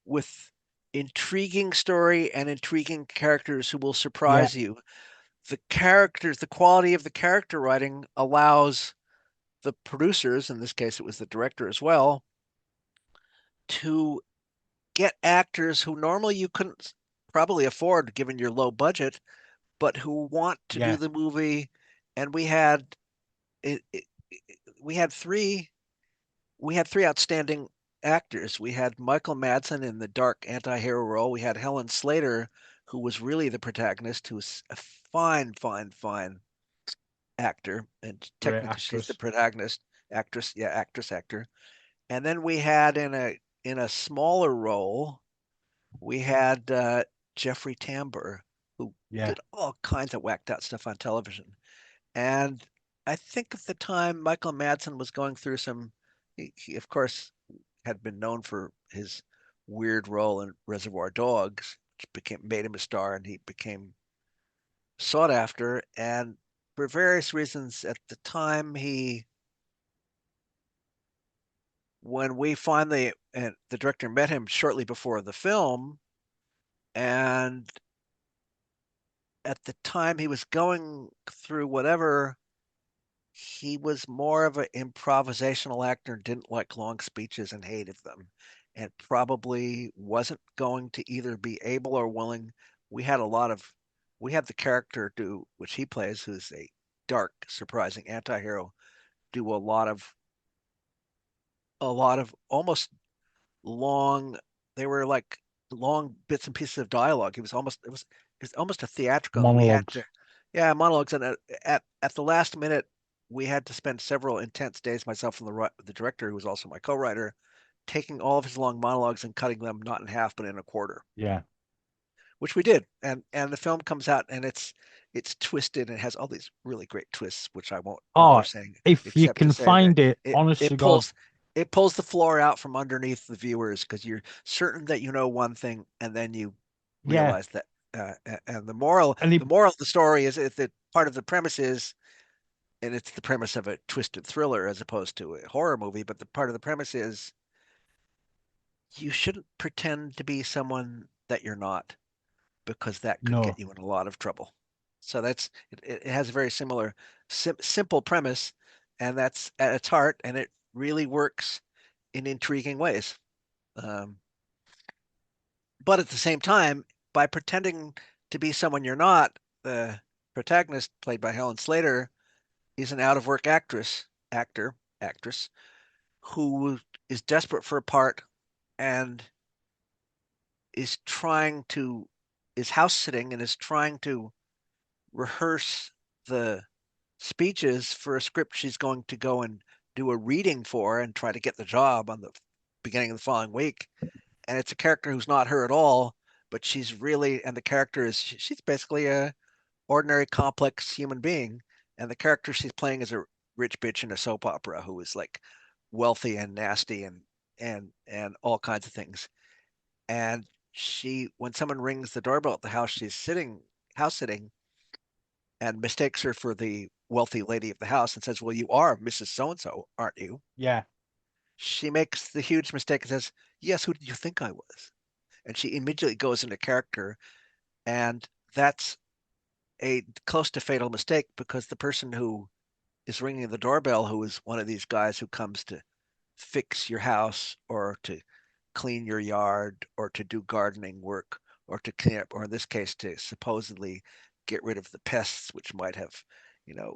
with intriguing story and intriguing characters who will Yeah, surprise you, the characters, the quality of the character writing allows the producers, in this case it was the director as well, to get actors who normally you couldn't probably afford given your low budget, but who want to do yeah, the movie. And it, it, we had three we had three outstanding actors. We had Michael Madsen in the dark anti-hero role. We had Helen Slater, who was really the protagonist, who's a fine actor, and great technically she's the actress. protagonist, actress, yeah, actor. And then we had in a smaller role, we had Jeffrey Tambor, who Yeah, did all kinds of whacked out stuff on television. And I think at the time Michael Madsen was going through some. He of course had been known for his weird role in Reservoir Dogs, which became made him a star, and he became sought after. And for various reasons, at the time when we finally, and the director met him shortly before the film, and at the time he was going through whatever, he was more of an improvisational actor and didn't like long speeches and hated them, and probably wasn't going to either be able or willing. We had a lot of, we had the character do, which he plays, who's a dark, surprising anti-hero, do a lot of almost long, they were like long bits and pieces of dialogue. It was almost a theatrical, and we had to, monologues. yeah, monologues. And at the last minute, we had to spend several intense days, myself and the director, who was also my co-writer, taking all of his long monologues and cutting them not in half but in a quarter, Yeah. which we did. And the film comes out, and it's twisted and it has all these really great twists, which I won't bother Oh, saying if you except to can say that find it, it honest to it God, pulls it pulls the floor out from underneath the viewers because you're certain that you know one thing, and then you yeah, realize that. And and the moral of the story is that part of the premise is, and it's the premise of a twisted thriller as opposed to a horror movie, but the part of the premise is you shouldn't pretend to be someone that you're not, because that could no, get you in a lot of trouble. So it has a very similar simple premise, and that's at its heart, and it really works in intriguing ways. Um, but at the same time, by pretending to be someone you're not, the protagonist, played by Helen Slater, is an out of work actress who is desperate for a part and is trying to is house sitting and is trying to rehearse the speeches for a script she's going to go and do a reading for and try to get the job on the beginning of the following week. And it's a character who's not her at all, but she's really, and the character is, she's basically a ordinary complex human being. And the character she's playing is a rich bitch in a soap opera who is like wealthy and nasty and all kinds of things. And when someone rings the doorbell at the house she's house sitting, and mistakes her for the wealthy lady of the house and says, "Well, you are Mrs. So and so, aren't you?" yeah, She makes the huge mistake and says, "Yes, who did you think I was?" And she immediately goes into character. And that's a close to fatal mistake, because the person who is ringing the doorbell, who is one of these guys who comes to fix your house or to clean your yard or to do gardening work or to clean up, or in this case, to supposedly get rid of the pests which might have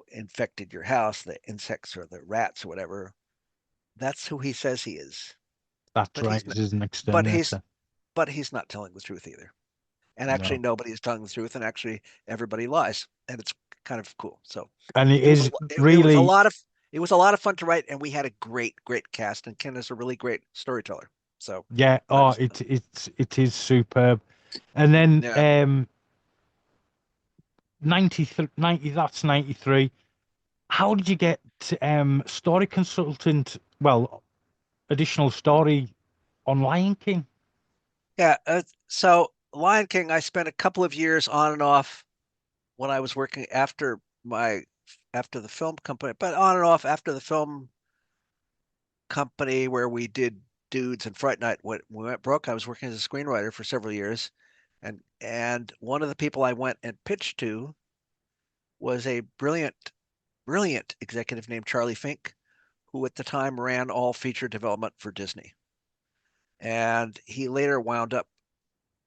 infected your house, the insects or the rats or whatever. That's who he says he is. That's But right. he's not, He's an but he's exterminator. but he's not telling the truth either. And actually No, nobody is telling the truth, and actually everybody lies. And it's kind of cool. So and it it was a is it was a really, lot of it was a lot of fun to write, and we had a great cast, and Ken is a really great storyteller. So yeah. I Oh, was it is superb. And then yeah. 90, that's 93. How did you get story consultant? Well, additional story on Lion King. Yeah, so Lion King, I spent a couple of years on and off when I was working after the film company, but on and off after the film company where we did Dudes and Fright Night. When we went broke, I was working as a screenwriter for several years, and one of the people I went and pitched to was a brilliant executive named Charlie Fink, who at the time ran all feature development for Disney. And he later wound up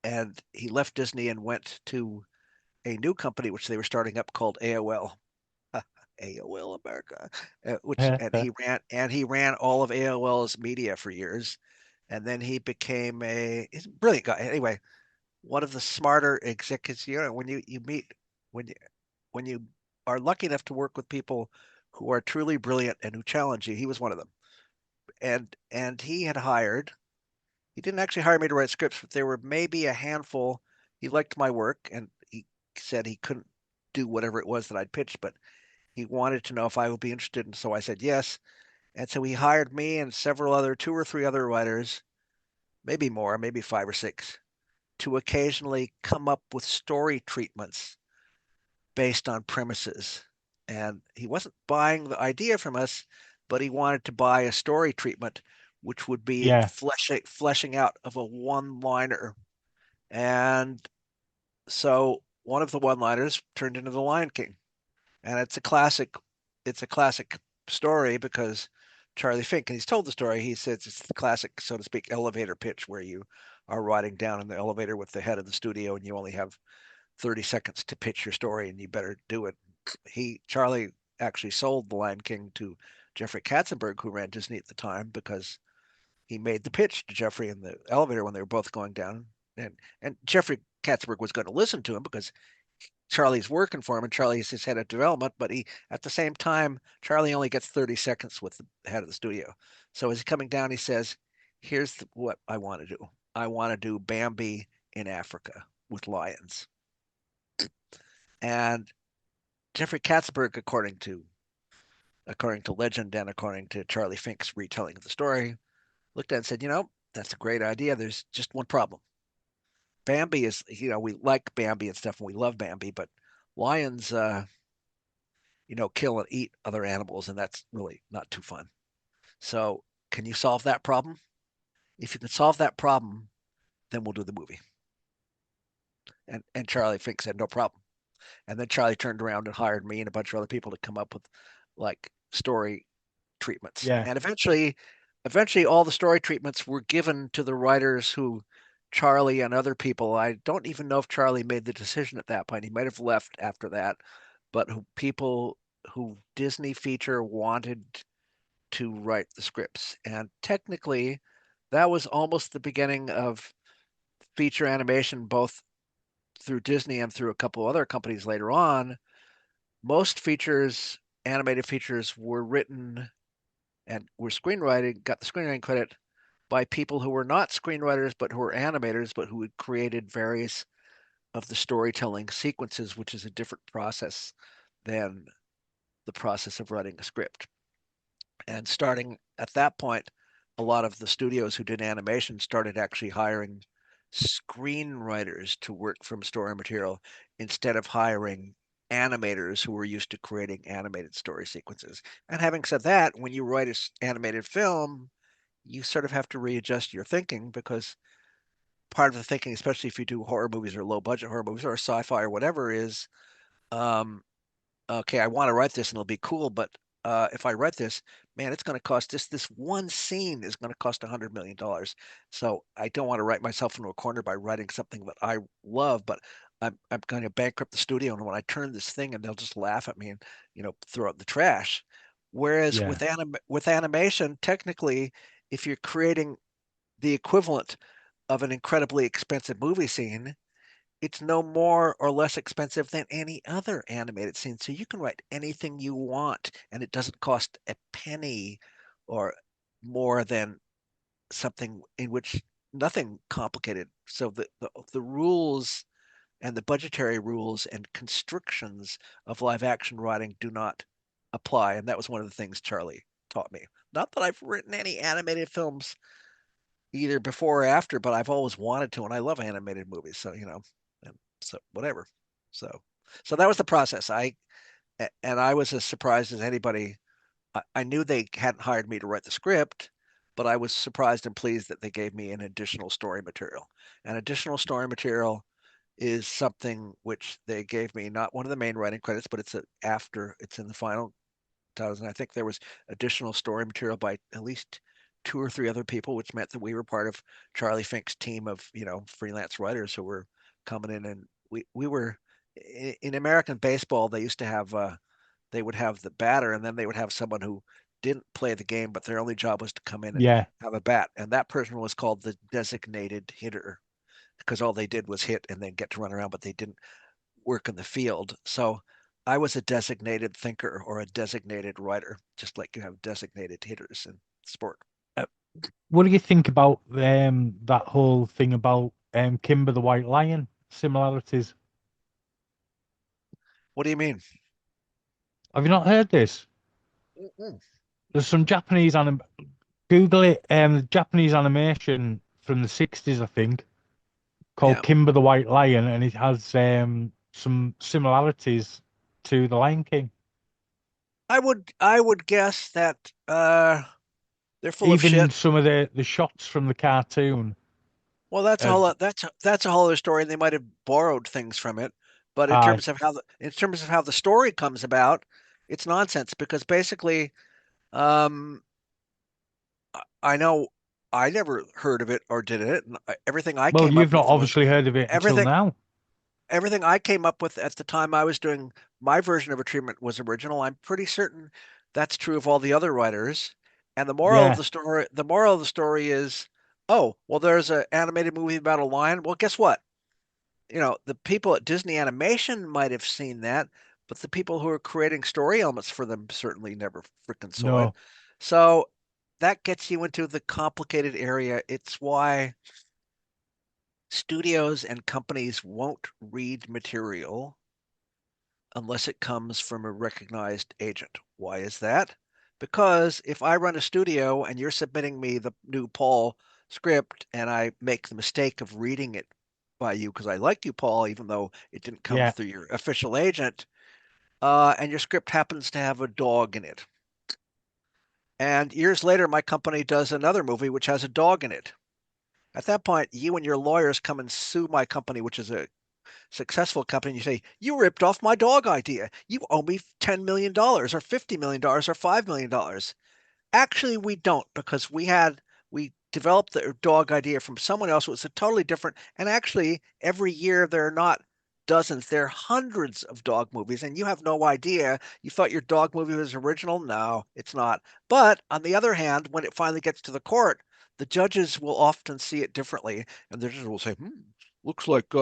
and he left Disney and went to a new company which they were starting up called AOL. AOL America, which and he ran all of AOL's media for years, and then he became he's a brilliant guy. Anyway, one of the smarter executives. When you meet when you when you are lucky enough to work with people who are truly brilliant and who challenge you, he was one of them. And he had hired. He didn't actually hire me to write scripts, but there were maybe a handful. He liked my work, and he said he couldn't do whatever it was that I'd pitched, but he wanted to know if I would be interested, and so I said yes. And so he hired me and two or three other writers, maybe more, maybe five or six, to occasionally come up with story treatments based on premises. And he wasn't buying the idea from us, but he wanted to buy a story treatment, which would be Yeah, fleshing out of a one-liner. And so one of the one-liners turned into the Lion King, and it's a classic. It's a classic story because Charlie Fink, and he's told the story. He says it's the classic, so to speak, elevator pitch where you are riding down in the elevator with the head of the studio, and you only have 30 seconds to pitch your story, and you better do it. Charlie actually sold The Lion King to Jeffrey Katzenberg, who ran Disney at the time, because he made the pitch to Jeffrey in the elevator when they were both going down, and Jeffrey Katzenberg was going to listen to him because Charlie's working for him, and Charlie's his head of development. But he, at the same time, Charlie only gets 30 seconds with the head of the studio. So as he's coming down, he says, "Here's what I want to do. I want to do Bambi in Africa with lions." And Jeffrey Katzenberg, according to legend and according to Charlie Fink's retelling of the story, looked at it and said, that's a great idea. There's just one problem. Bambi is, we like Bambi and stuff, and we love Bambi, but lions, kill and eat other animals, and that's really not too fun. So, can you solve that problem? If you can solve that problem, then we'll do the movie. And Charlie Fink said, no problem. And then Charlie turned around and hired me and a bunch of other people to come up with like story treatments. yeah, And eventually all the story treatments were given to the writers who Charlie and other people, I don't even know if Charlie made the decision at that point. He might have left after that, but people who Disney feature wanted to write the scripts. And technically, that was almost the beginning of feature animation, both through Disney and through a couple other companies later on. Most animated features, were written and got the screenwriting credit by people who were not screenwriters, but who were animators, but who had created various of the storytelling sequences, which is a different process than the process of writing a script. And starting at that point, a lot of the studios who did animation started actually hiring screenwriters to work from story material instead of hiring animators who were used to creating animated story sequences. And having said that, when you write an animated film, you sort of have to readjust your thinking, because part of the thinking, especially if you do horror movies or low budget horror movies or sci-fi or whatever, is um, okay, I want to write this and it'll be cool, but if I write this, man, it's going to cost this one scene is going to cost $100 million. So I don't want to write myself into a corner by writing something that I love, but I'm going to bankrupt the studio, and when I turn this thing, and they'll just laugh at me and throw it in the trash. Whereas Yeah. with animation, technically, if you're creating the equivalent of an incredibly expensive movie scene, it's no more or less expensive than any other animated scene. So you can write anything you want, and it doesn't cost a penny or more than something in which nothing complicated. So the rules and the budgetary rules and constrictions of live action writing do not apply. And that was one of the things Charlie taught me. Not that I've written any animated films either before or after, but I've always wanted to, and I love animated movies. So, and so whatever. So, so that was the process. And I was as surprised as anybody. I knew they hadn't hired me to write the script, but I was surprised and pleased that they gave me an additional story material. An additional story material is something which they gave me, not one of the main writing credits, but it's in the final titles. And I think there was additional story material by at least two or three other people, which meant that we were part of Charlie Fink's team of, freelance writers who were coming in. And we were in American baseball, they used to have, they would have the batter, and then they would have someone who didn't play the game, but their only job was to come in and Yeah. have a bat. And that person was called the designated hitter, because all they did was hit and then get to run around, but they didn't work in the field. So I was a designated thinker or a designated writer, just like you have designated hitters in sport. Uh, what do you think about that whole thing about Kimber the White Lion similarities? What do you mean? Have you not heard this? Mm-mm. There's some Japanese Google it, Japanese animation from the 60s, I think, called Yeah, Kimber the White Lion, and it has some similarities to the Lion King. I would guess that they're full of Even shit. some of the shots from the cartoon. Well, that's a Uh, whole that's a whole other story, and they might have borrowed things from it. But aye. in terms of how the story comes about, it's nonsense because basically, um, I know I never heard of it or did it. And everything I Well, came you've up not with was obviously heard of it until everything now. everything I came up with at the time I was doing my version of a treatment was original. I'm pretty certain that's true of all the other writers. And Yeah, the moral of the story is, oh, well, there's an animated movie about a lion. Well, guess what? The people at Disney Animation might have seen that, but the people who are creating story elements for them certainly never freaking saw it. no, So that gets you into the complicated area. It's why studios and companies won't read material unless it comes from a recognized agent. Why is that? Because if I run a studio and you're submitting me the new Paul script and I make the mistake of reading it by you because I like you, Paul, even though it didn't come yeah, through your official agent, and your script happens to have a dog in it. And years later, my company does another movie which has a dog in it. At that point, you and your lawyers come and sue my company, which is a successful company, and you say, you ripped off my dog idea. You owe me $10 million or $50 million or $5 million. Actually, we don't, because we developed the dog idea from someone else. It was a totally different. And actually, every year there are not dozens, there are hundreds of dog movies, and you have no idea. You thought your dog movie was original? No, it's not. But on the other hand, when it finally gets to the court, the judges will often see it differently, and the judges will say, looks like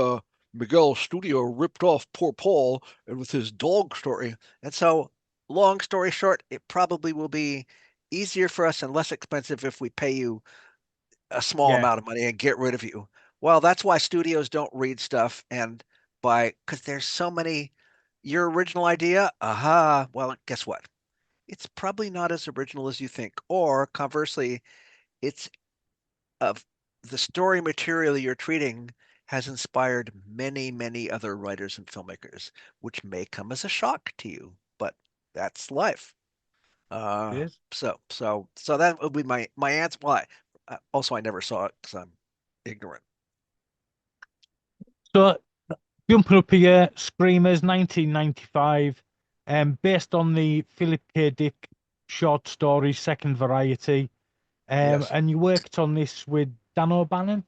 Miguel's studio ripped off poor Paul and with his dog story. And so, long story short, it probably will be easier for us and less expensive if we pay you a small yeah, amount of money and get rid of you. Well, that's why studios don't read stuff and because there's so many. Your original idea, aha. Well, guess what? It's probably not as original as you think. Or conversely, it's of the story material you're treating has inspired many, many other writers and filmmakers, which may come as a shock to you, but that's life. it is. So that would be my answer. Why? Also, I never saw it because I'm ignorant. So jumping up here, Screamers, 1995, based on the Philip K. Dick short story, Second Variety, Yes. and you worked on this with Dan O'Bannon.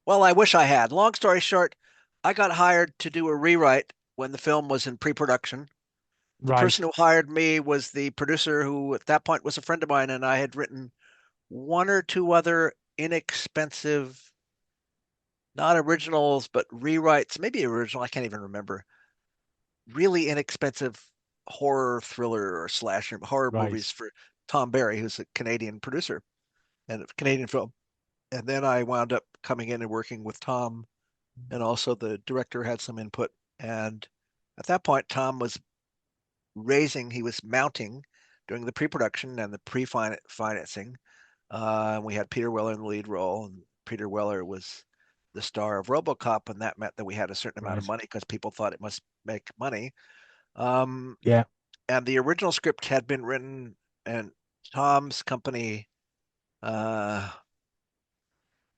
Well, I wish I had. Long story short, I got hired to do a rewrite when the film was in pre-production. The Right. person who hired me was the producer who at that point was a friend of mine, and I had written one or two other inexpensive, not originals, but rewrites, maybe original, I can't even remember, really inexpensive horror thriller or slasher horror movies Right. for Tom Barry, who's a Canadian producer and a Canadian film. And then I wound up coming in and working with Tom, and also the director had some input. And at that point, Tom was he was mounting during the pre-production and the pre-financing. We had Peter Weller in the lead role, and Peter Weller was the star of RoboCop, and that meant that we had a certain amount of Right. money because people thought it must make money. Um, Yeah. and the original script had been written, and Tom's company, uh,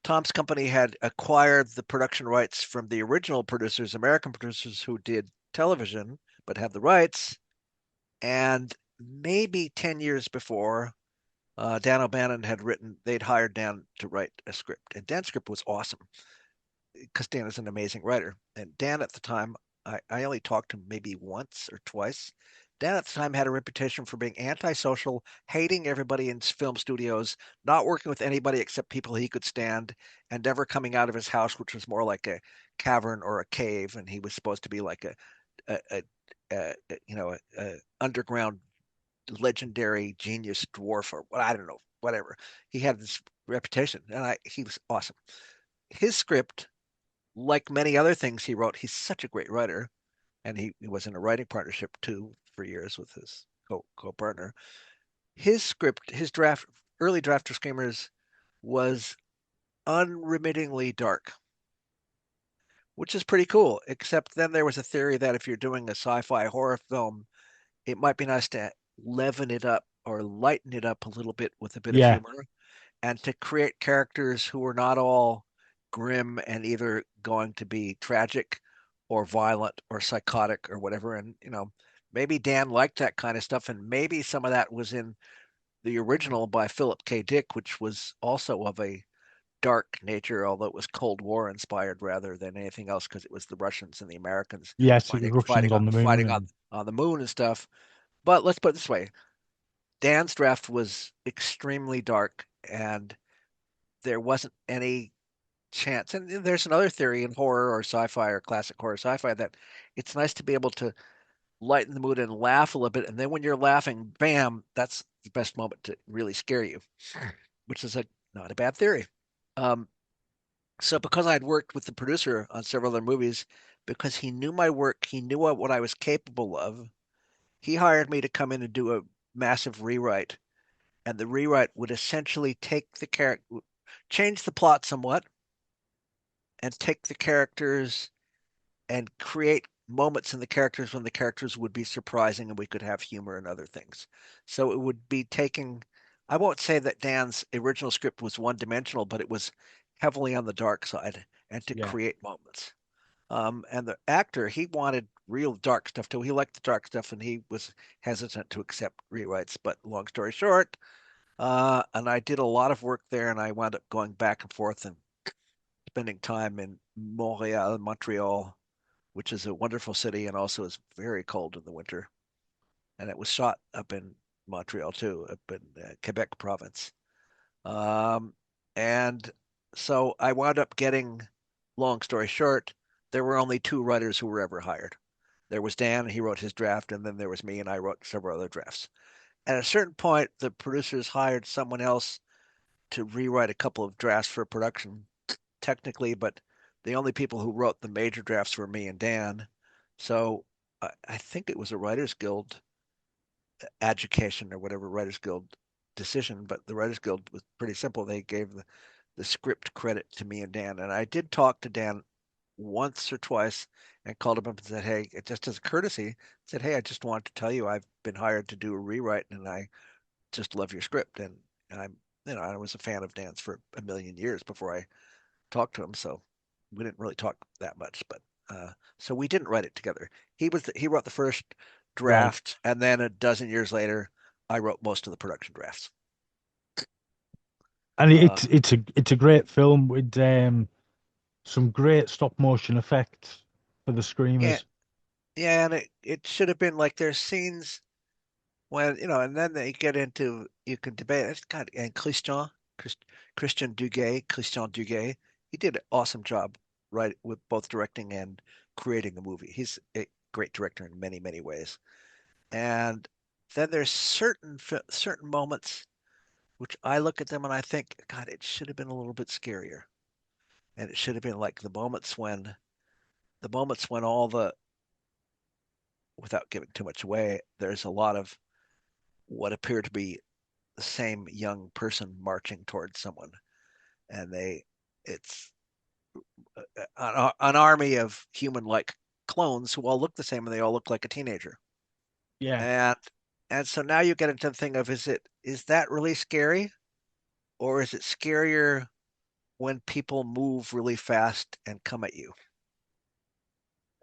Tom's company had acquired the production rights from the original producers, American producers who did television but had the rights. And maybe 10 years before, Danobannon had written, they'd hired Dan to write a script. And Dan's script was awesome because Dan is an amazing writer. And Dan at the time, I only talked to him maybe once or twice. Dan at the time had a reputation for being antisocial, hating everybody in film studios, not working with anybody except people he could stand, and never coming out of his house, which was more like a cavern or a cave. And he was supposed to be like a underground legendary genius dwarf or what I don't know, whatever. He had this reputation, and he was awesome. His script, like many other things he wrote, he's such a great writer, and he was in a writing partnership too for years with his co-partner. His script, his draft, early draft of Screamers was unremittingly dark, which is pretty cool. Except then there was a theory that if you're doing a sci-fi horror film, it might be nice to leaven it up or lighten it up a little bit with a bit of Yeah. humor and to create characters who are not all grim and either going to be tragic or violent or psychotic or whatever. And, maybe Dan liked that kind of stuff. And maybe some of that was in the original by Philip K. Dick, which was also of a dark nature, although it was Cold War inspired rather than anything else because it was the Russians and the Americans Yes, it was fighting Russians fighting on on the moon fighting and on the moon and stuff. But let's put it this way: Dan's draft was extremely dark, and there wasn't any chance. And there's another theory in horror or sci-fi or classic horror sci-fi that it's nice to be able to lighten the mood and laugh a little bit. And then when you're laughing, bam, that's the best moment to really scare you, which is not a bad theory. Um, so because I'd worked with the producer on several other movies, because he knew my work, he knew what I was capable of, he hired me to come in and do a massive rewrite. And the rewrite would essentially take the character, change the plot somewhat, and take the characters and create moments in the characters when the characters would be surprising and we could have humor and other things. So it would be taking, I won't say that Dan's original script was one dimensional, but it was heavily on the dark side and to yeah. create moments. And the actor, he wanted real dark stuff too. He liked the dark stuff and he was hesitant to accept rewrites. But long story short, and I did a lot of work there and I wound up going back and forth and spending time in Montreal, which is a wonderful city and also is very cold in the winter. And it was shot up in Montreal too, up in Quebec province. Um, and so I wound up getting, long story short, there were only two writers who were ever hired. There was Dan, he wrote his draft, and then there was me, and I wrote several other drafts. At a certain point, the producers hired someone else to rewrite a couple of drafts for production, technically, but the only people who wrote the major drafts were me and Dan. So I think it was a Writers Guild education or whatever Writers Guild decision, but the Writers Guild was pretty simple. They gave the script credit to me and Dan. And I did talk to Dan once or twice and called him up and said, hey, just as a courtesy, said, hey, I just wanted to tell you I've been hired to do a rewrite and I just love your script. And I was a fan of Dan's for a million years before I talked to him. So we didn't really talk that much, but so we didn't write it together. He wrote the first Right. draft, and then a dozen years later, I wrote most of the production drafts. And Uh, it's a great film with some great stop motion effects for the Yeah, screamers. yeah, and it should have been like there's scenes when, and then they get into you can debate. God, and Christian Duguay, he did an awesome job, right, with both directing and creating the movie. He's a great director in many, many ways. And then there's certain moments which I look at them and I think, God, it should have been a little bit scarier. And it should have been like the moments when all the without giving too much away, there's a lot of what appear to be the same young person marching towards someone, and it's an army of human-like clones who all look the same, and they all look like a teenager. Yeah, And so now you get into the thing of is that really scary, or is it scarier when people move really fast and come at you?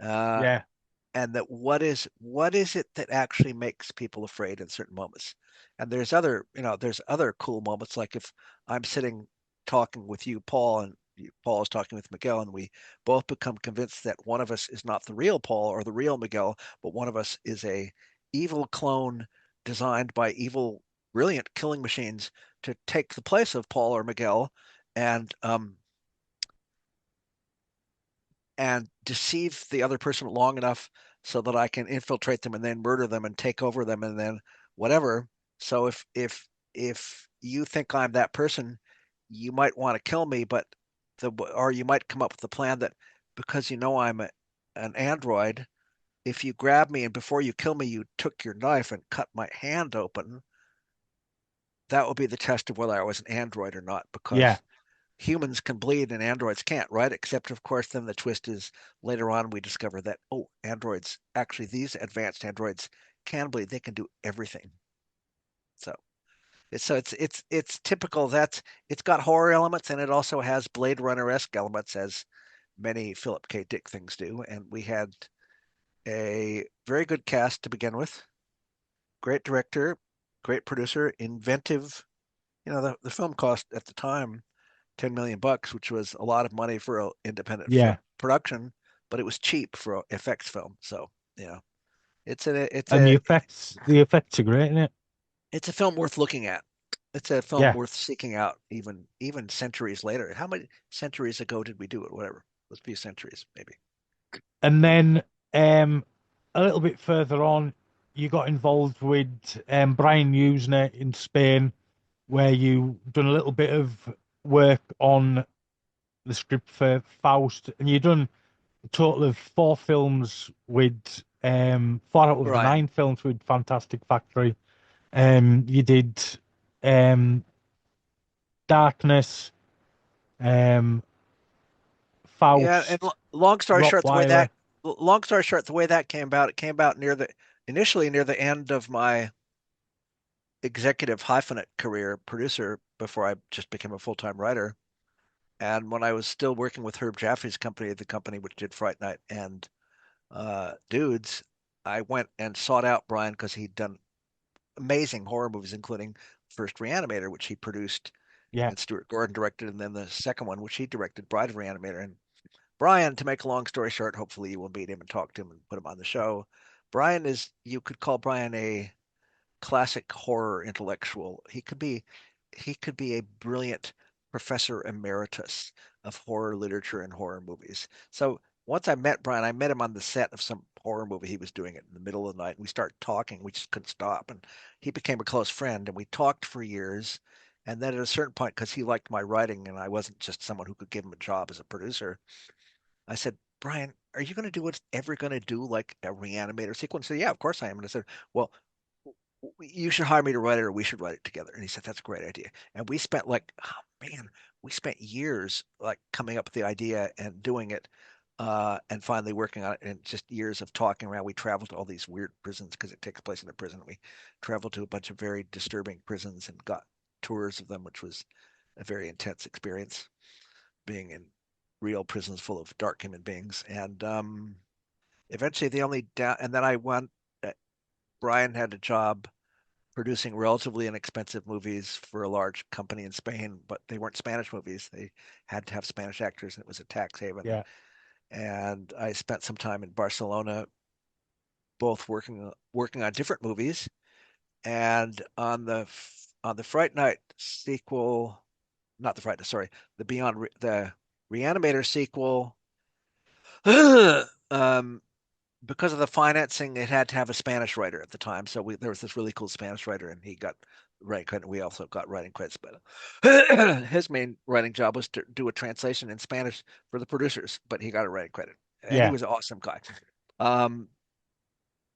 Uh, yeah, and that what is it that actually makes people afraid in certain moments? And there's other cool moments, like if I'm sitting talking with you, Paul, and Paul is talking with Miguel, and we both become convinced that one of us is not the real Paul or the real Miguel, but one of us is a evil clone designed by evil, brilliant killing machines to take the place of Paul or Miguel, and deceive the other person long enough so that I can infiltrate them and then murder them and take over them and then whatever. So if you think I'm that person, you might want to kill me, but or you might come up with a plan that because I'm an android, if you grab me and before you kill me, you took your knife and cut my hand open, that would be the test of whether I was an android or not, yeah. because humans can bleed and androids can't, right? Except, of course, then the twist is later on we discover that, oh, androids, actually, these advanced androids can bleed. They can do everything. So it's typical. It's got horror elements and it also has Blade Runner-esque elements, as many Philip K. Dick things do. And we had a very good cast to begin with, great director, great producer, inventive. The film cost at the time 10 million bucks, which was a lot of money for an independent Yeah, production, but it was cheap for an effects film. So, yeah, it's a it's and a the effects are great in it. it's a film worth looking at. It's a film Yeah, worth seeking out, even centuries later. How many centuries ago did we do it? Whatever, a few centuries maybe. and then a little bit further on, you got involved with Brian Usner in Spain, where you done a little bit of work on the script for Faust, and you done a total of four out of the Right. 9 films with Fantastic Factory. You did um, Darkness, um, Yeah, and Faust, long story short, Rottweiler. the way that came about, it came about initially near the end of my executive hyphenate career, producer, before I just became a full-time writer. And when I was still working with Herb Jaffe's company, the company which did Fright Night and Dudes, I went and sought out Brian because he'd done amazing horror movies, including first Reanimator, which he produced Yeah, and Stuart Gordon directed, and then the second one, which he directed, Bride of Reanimator. And Brian, to make a long story short, hopefully you will meet him and talk to him and put him on the show. You could call Brian a classic horror intellectual. He could be a brilliant professor emeritus of horror literature and horror movies. So once I met Brian, I met him on the set of some horror movie he was doing it in the middle of the night. And we started talking. We just couldn't stop. And he became a close friend. And we talked for years. And then at a certain point, because he liked my writing and I wasn't just someone who could give him a job as a producer, I said, Brian, are you going to do what's ever going to do like a Reanimator sequence? He said, yeah, of course I am. And I said, well, you should hire me to write it or we should write it together. And he said, that's a great idea. And we spent we spent years like coming up with the idea and doing it and finally working on it. And just years of talking around. We traveled to all these weird prisons because it takes place in a prison. We traveled to a bunch of very disturbing prisons and got tours of them, which was a very intense experience being in real prisons full of dark human beings. And eventually and then I went, uh, Brian had a job producing relatively inexpensive movies for a large company in Spain, but they weren't Spanish movies. They had to have Spanish actors, and it was a tax haven. Yeah. And I spent some time in Barcelona, both working on different movies, and on the Fright Night sequel, not the Fright Night, sorry, the Reanimator sequel. um, because of the financing, it had to have a Spanish writer at the time. So there was this really cool Spanish writer, and he got writing credit. We also got writing credits, but his main writing job was to do a translation in Spanish for the producers. But he got a writing credit, and he Yeah. was an awesome guy. Um,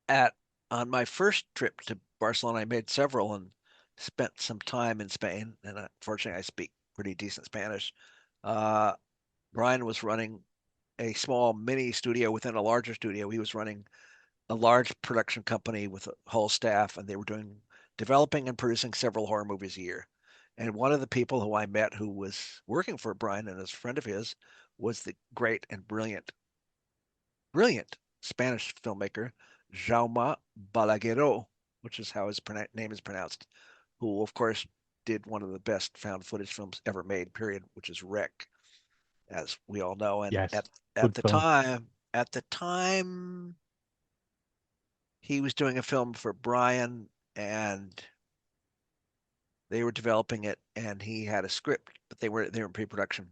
at on my first trip to Barcelona, I made several and spent some time in Spain. And unfortunately, I speak pretty decent Spanish. Uh, Brian was running a small mini studio within a larger studio. He was running a large production company with a whole staff, and they were developing and producing several horror movies a year. And one of the people who I met who was working for Brian and is a friend of his was the great and brilliant Spanish filmmaker Jaume Balagueró, which is how his name is pronounced, who of course did one of the best found footage films ever made, period, which is Wreck, as we all know. And Yes. at Good the film. time he was doing a film for Brian, and they were developing it, and he had a script, but they were in pre-production,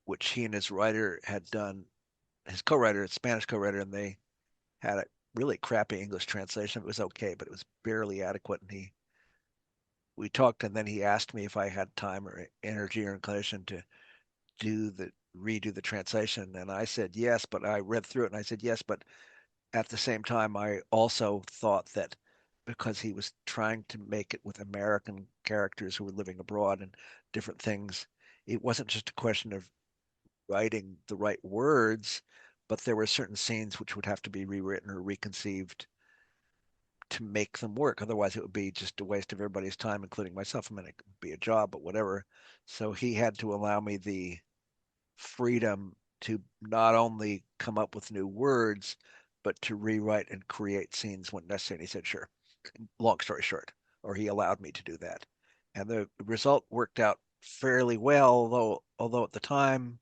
which he and his writer had done, his co-writer, Spanish co-writer, and they had a really crappy English translation. It was okay, but it was barely adequate. And we talked, and then he asked me if I had time or energy or inclination to redo the translation, and I said yes. But I read through it, and I said yes, but at the same time, I also thought that because he was trying to make it with American characters who were living abroad and different things, it wasn't just a question of writing the right words, but there were certain scenes which would have to be rewritten or reconceived to make them work. Otherwise, it would be just a waste of everybody's time, including myself. I mean, it could be a job, but whatever. So he had to allow me the freedom to not only come up with new words, but to rewrite and create scenes when necessary. And he said, sure. Long story short, or he allowed me to do that. And the result worked out fairly well, although at the time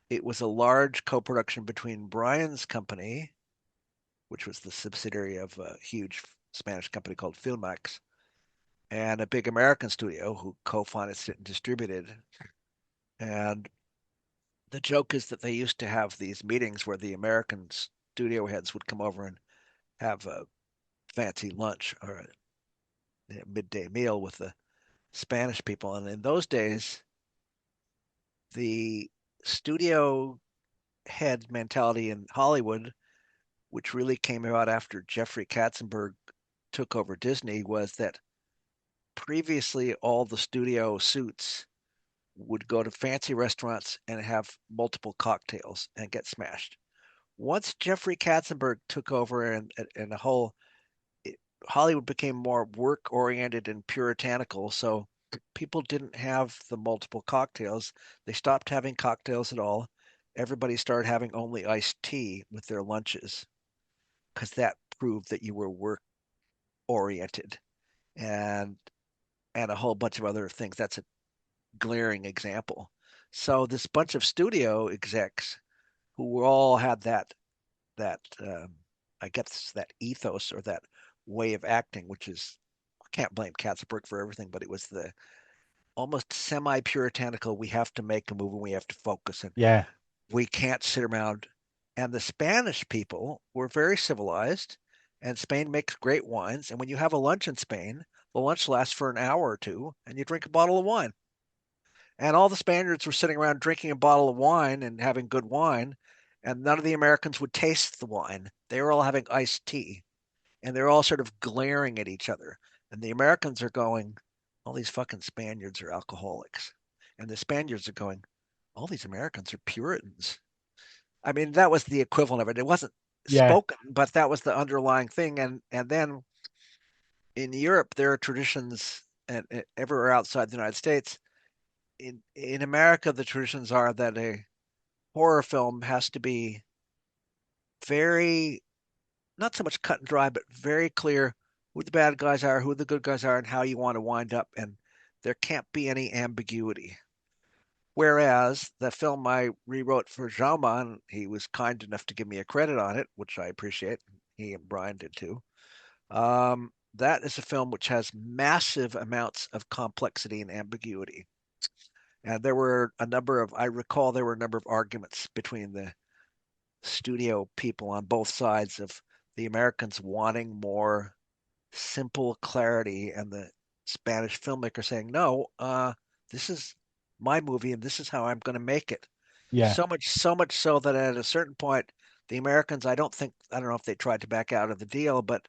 it was a large co-production between Brian's company, which was the subsidiary of a huge Spanish company called Filmax, and a big American studio who co-financed it and distributed. And the joke is that they used to have these meetings where the American studio heads would come over and have a fancy lunch or a midday meal with the Spanish people. And in those days, the studio head mentality in Hollywood, which really came about after Jeffrey Katzenberg took over Disney, was that previously all the studio suits would go to fancy restaurants and have multiple cocktails and get smashed. Once Jeffrey Katzenberg took over and the whole Hollywood became more work oriented and puritanical, so people didn't have the multiple cocktails. They stopped having cocktails at all. Everybody started having only iced tea with their lunches because that proved that you were work oriented and a whole bunch of other things. That's a glaring example. So this bunch of studio execs who all had that I guess that ethos or that way of acting, which is I can't blame Katzenberg for everything, but it was the almost semi-puritanical. We have to make a move and we have to focus, and Yeah. we can't sit around. And the Spanish people were very civilized, and Spain makes great wines. And when you have a lunch in Spain, the lunch lasts for an hour or two, and you drink a bottle of wine. And all the Spaniards were sitting around drinking a bottle of wine and having good wine, and none of the Americans would taste the wine. They were all having iced tea, and they're all sort of glaring at each other. And the Americans are going, all these fucking Spaniards are alcoholics. And the Spaniards are going, all these Americans are Puritans. I mean, that was the equivalent of it. It wasn't Yeah. spoken, but that was the underlying thing. And then in Europe, there are traditions, and everywhere outside the United States, in America, the traditions are that a horror film has to be very, not so much cut and dry, but very clear who the bad guys are, who the good guys are, and how you want to wind up, and there can't be any ambiguity. Whereas the film I rewrote for Jaume, and he was kind enough to give me a credit on it, which I appreciate. He and Brian did too. That is a film which has massive amounts of complexity and ambiguity. And there were a number of, I recall there were a number of arguments between the studio people on both sides of the Americans wanting more simple clarity and the Spanish filmmaker saying, no, this is my movie and this is how I'm going to make it. Yeah. So much so that at a certain point, the Americans, I don't know if they tried to back out of the deal, but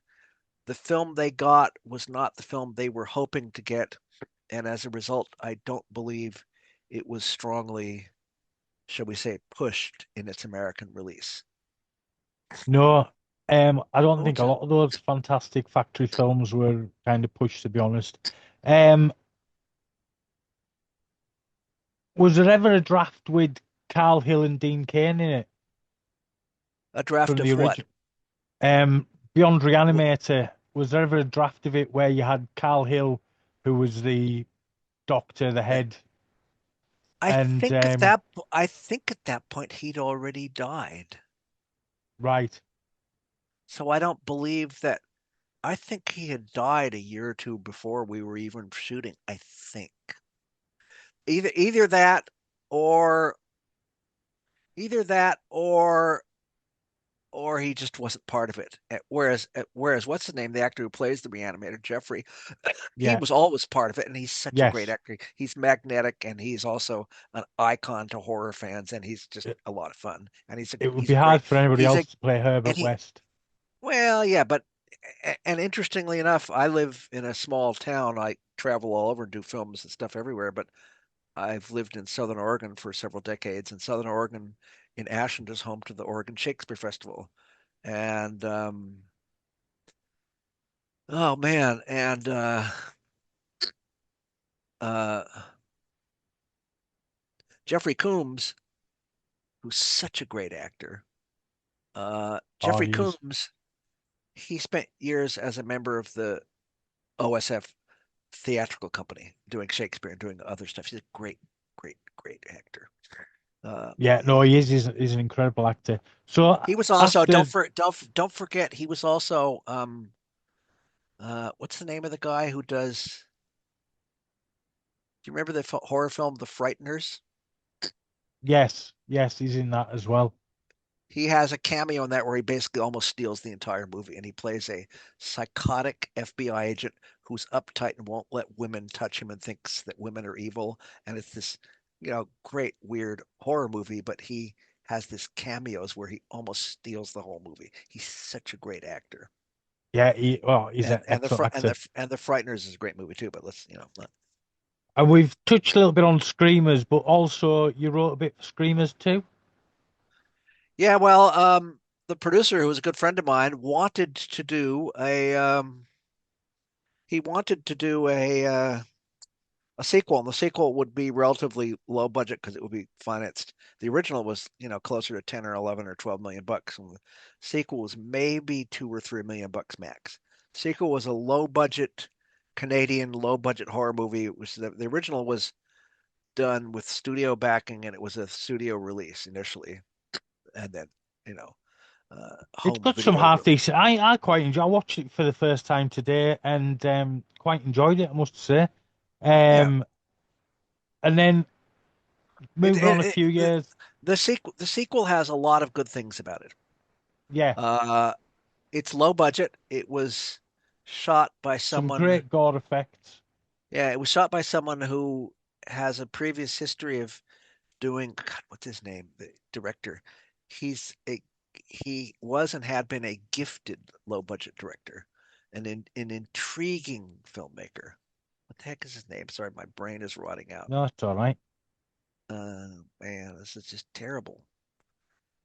the film they got was not the film they were hoping to get. And as a result, I don't believe it was strongly, shall we say, pushed in its American release. No, I don't think Which a is lot of those fantastic factory films were kind of pushed, to be honest. Um, was there ever a draft with Carlisle and Dean Cain in it a draft from the of what? original? Beyond Reanimator, was there ever a draft of it where you had Carlisle, who was the doctor, the head, I and think at that I think at that point he'd already died. right, So I don't believe that. I think he had died a year or two before we were even shooting. I think either that or either that or he just wasn't part of it. Whereas what's the name? The actor who plays the Reanimator, Jeffrey, he yeah, was always part of it, and he's such a great yes, actor. He's magnetic, and he's also an icon to horror fans, and he's just it, a lot of fun. And it would he's be a great hard for anybody he's a else to play and Herbert he West. well yeah, but and interestingly enough, I live in a small town. I travel all over and do films and stuff everywhere, but I've lived in Southern Oregon for several decades, and Southern Oregon in Ashland is home to the Oregon Shakespeare Festival. And oh man, and uh, Jeffrey Combs, who's such a great actor. Oh, Jeffrey he is. Combs, he spent years as a member of the OSF theatrical company doing Shakespeare and doing other stuff. He's a great actor. Yeah, no, he is. He's an incredible actor. So He was also after, don't forget he was also what's the name of the guy who does? Do you remember the horror film The Frighteners? yes, yes, he's in that as well. He has a cameo in that where he basically almost steals the entire movie, and he plays a psychotic FBI agent who's uptight and won't let women touch him and thinks that women are evil. And it's this, great weird horror movie, but he has this cameos where he almost steals the whole movie. He's such a great actor. Yeah, he's an And the excellent actor. and the Frighteners is a great movie too. But let's And we've touched a little bit on Screamers, but also you wrote a bit for Screamers too. yeah. Well, the producer, who was a good friend of mine, wanted to do a sequel, and the sequel would be relatively low budget because it would be financed. The original was, closer to 10 or 11 or 12 million bucks, and the sequel was maybe 2 or 3 million bucks max. The sequel was a low budget Canadian low budget horror movie. It was the original was done with studio backing, and it was a studio release initially, and then you know It's home got some video half release. decent. I quite enjoy. I watched it for the first time today and quite enjoyed it, I must say. Yeah, Um, and then it, moving on a it, few it years, the sequel has a lot of good things about it. yeah, Uh, it's low budget. It was shot by some someone. great gore effects. Yeah, it was shot by someone who has a previous history of doing. God, what's his name? The director. He's a he was and had been a gifted low budget director, an intriguing filmmaker. What the heck is his name? Sorry, my brain is rotting out. No, it's all right. Man, this is just terrible.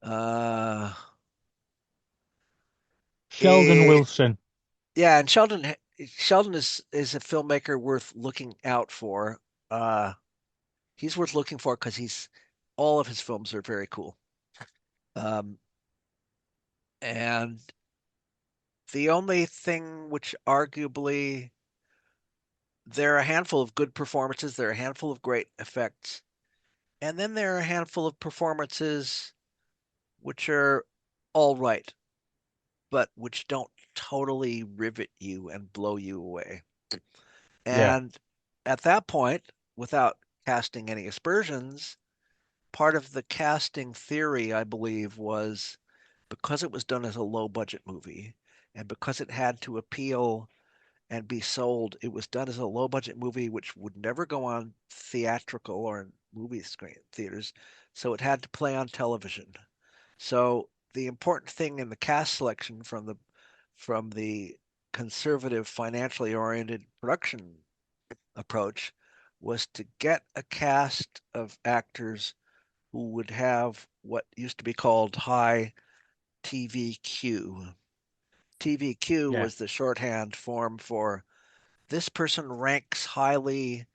Uh, Sheldon eh, Wilson. yeah, and Sheldon is a filmmaker worth looking out for. Uh, he's worth looking for because he's all of his films are very cool. Um, and The only thing which arguably there are a handful of good performances, there are a handful of great effects, and then there are a handful of performances which are all right, but which don't totally rivet you and blow you away. Yeah, And at that point, without casting any aspersions, part of the casting theory, I believe, was because it was done as a low budget movie and because it had to appeal and be sold, it was done as a low budget movie which would never go on theatrical or in movie screen theaters, so it had to play on television. So the important thing in the cast selection from the conservative, financially oriented production approach was to get a cast of actors who would have what used to be called high TVQ. TVQ yeah, was the shorthand form for this person ranks highly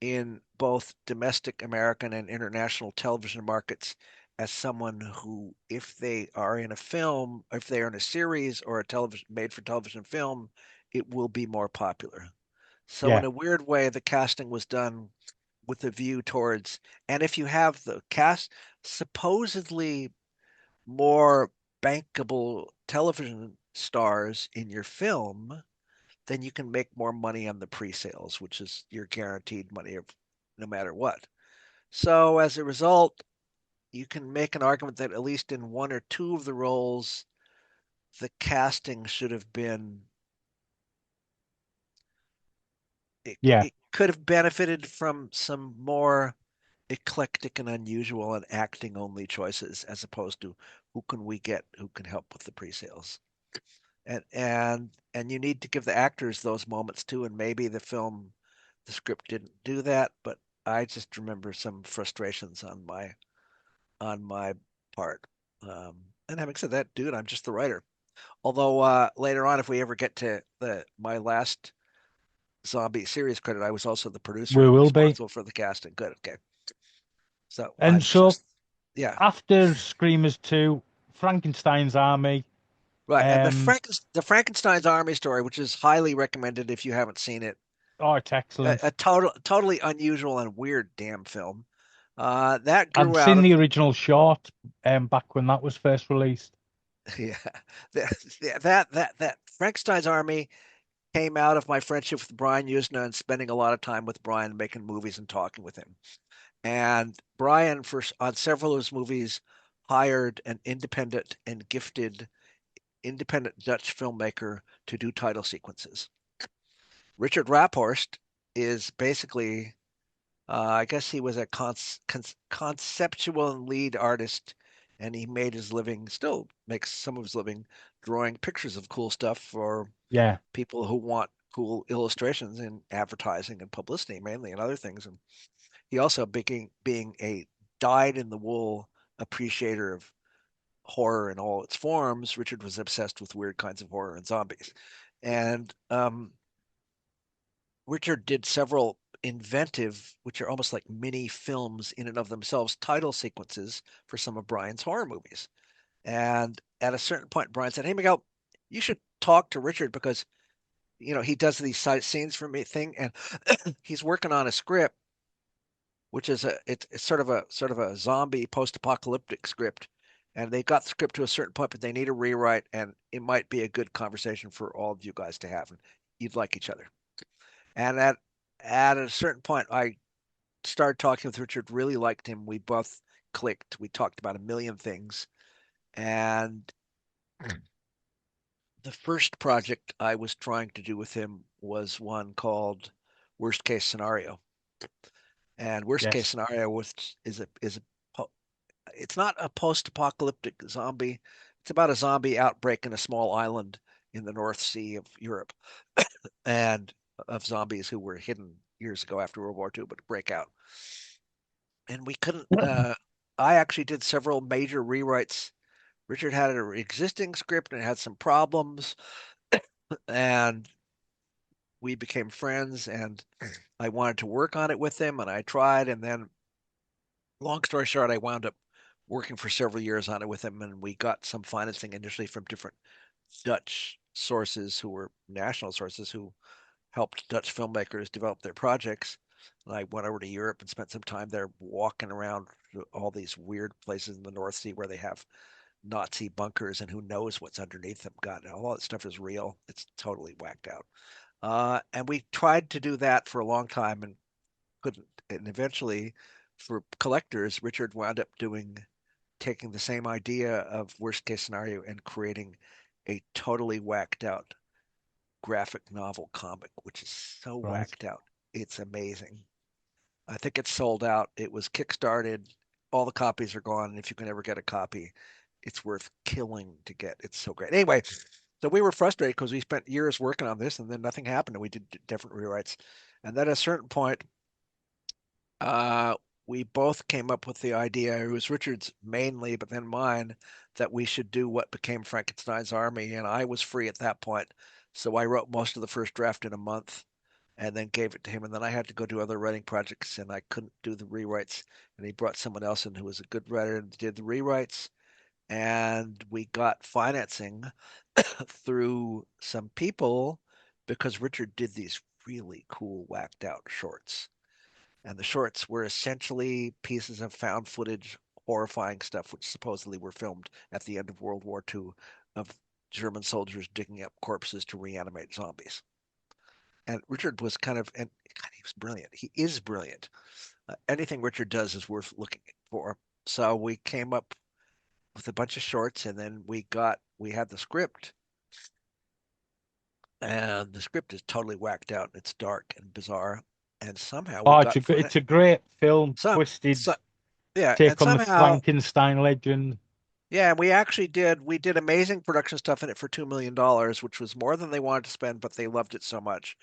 in both domestic American and international television markets as someone who, if they are in a film, if they are in a series or a television made for television film, it will be more popular. So in yeah, a weird way, the casting was done with a view towards, and if you have the cast supposedly more bankable television stars in your film, then you can make more money on the pre-sales, which is your guaranteed money of no matter what. So as a result, you can make an argument that at least in one or two of the roles, the casting should have been yeah, it could have benefited from some more eclectic and unusual and acting only choices as opposed to who can we get who can help with the pre-sales. And you need to give the actors those moments too, and maybe the script didn't do that, but I just remember some frustrations on my part. And having said that, dude, I'm just the writer. Although later on, if we ever get to the my last zombie series credit, I was also the producer we and will be. responsible for the casting. Good, okay. So And I'm so just yeah, after Screamers 2, Frankenstein's Army, right. And um, The Frankenstein's Army story, which is highly recommended if you haven't seen it, oh, it's excellent. a totally unusual and weird damn film. That I'd grew out seen of the original short back when that was first released. yeah, that Frankenstein's Army came out of my friendship with Brian Usna and spending a lot of time with Brian making movies and talking with him. And Brian, for on several of his movies, hired an independent and gifted independent Dutch filmmaker to do title sequences. Richard Raphorst is basically, I guess he was a conceptual and lead artist, and he made his living, still makes some of his living, drawing pictures of cool stuff for Yeah, people who want cool illustrations in advertising and publicity, mainly, and other things. And he also being a dyed in the wool appreciator of horror in all its forms. Richard was obsessed with weird kinds of horror and zombies, and Richard did several inventive, which are almost like mini films in and of themselves, title sequences for some of Brian's horror movies. And at a certain point, Brian said, "Hey, Miguel, you should talk to Richard because he does these side scenes for me thing, and he's working on a script, which is it's sort of a zombie post-apocalyptic script, and they got the script to a certain point, but they need a rewrite, and it might be a good conversation for all of you guys to have, and you'd like each other." And at a certain point, I started talking with Richard, really liked him. We both clicked. We talked about a million things, and the first project I was trying to do with him was one called Worst Case Scenario. And Worst Case yes, Scenario is a it's not a post-apocalyptic zombie. It's about a zombie outbreak in a small island in the North Sea of Europe, and of zombies who were hidden years ago after World War II, but break out. And we couldn't. I actually did several major rewrites. Richard had an existing script and it had some problems, and we became friends. And I wanted to work on it with him, and I tried. And then, long story short, I wound up working for several years on it with him, and we got some financing initially from different Dutch sources who were national sources who helped Dutch filmmakers develop their projects. And I went over to Europe and spent some time there walking around all these weird places in the North Sea where they have Nazi bunkers and who knows what's underneath them. God, all that stuff is real. It's totally whacked out. And we tried to do that for a long time and couldn't. And eventually, for collectors, Richard wound up taking the same idea of worst case scenario and creating a totally whacked out graphic novel comic, which is so Right. whacked out. It's amazing. I think it's sold out. It was kickstarted. All the copies are gone. And if you can ever get a copy, it's worth killing to get. It's so great. Anyway, so we were frustrated because we spent years working on this and then nothing happened and we did different rewrites. And then at a certain point, uh, we both came up with the idea, it was Richard's mainly, but then mine, that we should do what became Frankenstein's Army. And I was free at that point. So I wrote most of the first draft in a month and then gave it to him. And then I had to go do other writing projects and I couldn't do the rewrites. And he brought someone else in who was a good writer and did the rewrites. And we got financing through some people because Richard did these really cool, whacked out shorts. And the shorts were essentially pieces of found footage, horrifying stuff, which supposedly were filmed at the end of World War II of German soldiers digging up corpses to reanimate zombies. And Richard was and God, he was brilliant. He is brilliant. Anything Richard does is worth looking for. So we came up with a bunch of shorts, and then we had the script, and the script is totally whacked out. It's dark and bizarre, and somehow we Oh, got it's a great film, some, twisted so, yeah, and take on the somehow Frankenstein legend. yeah, we did amazing production stuff in it for $2 million, which was more than they wanted to spend, but they loved it so much.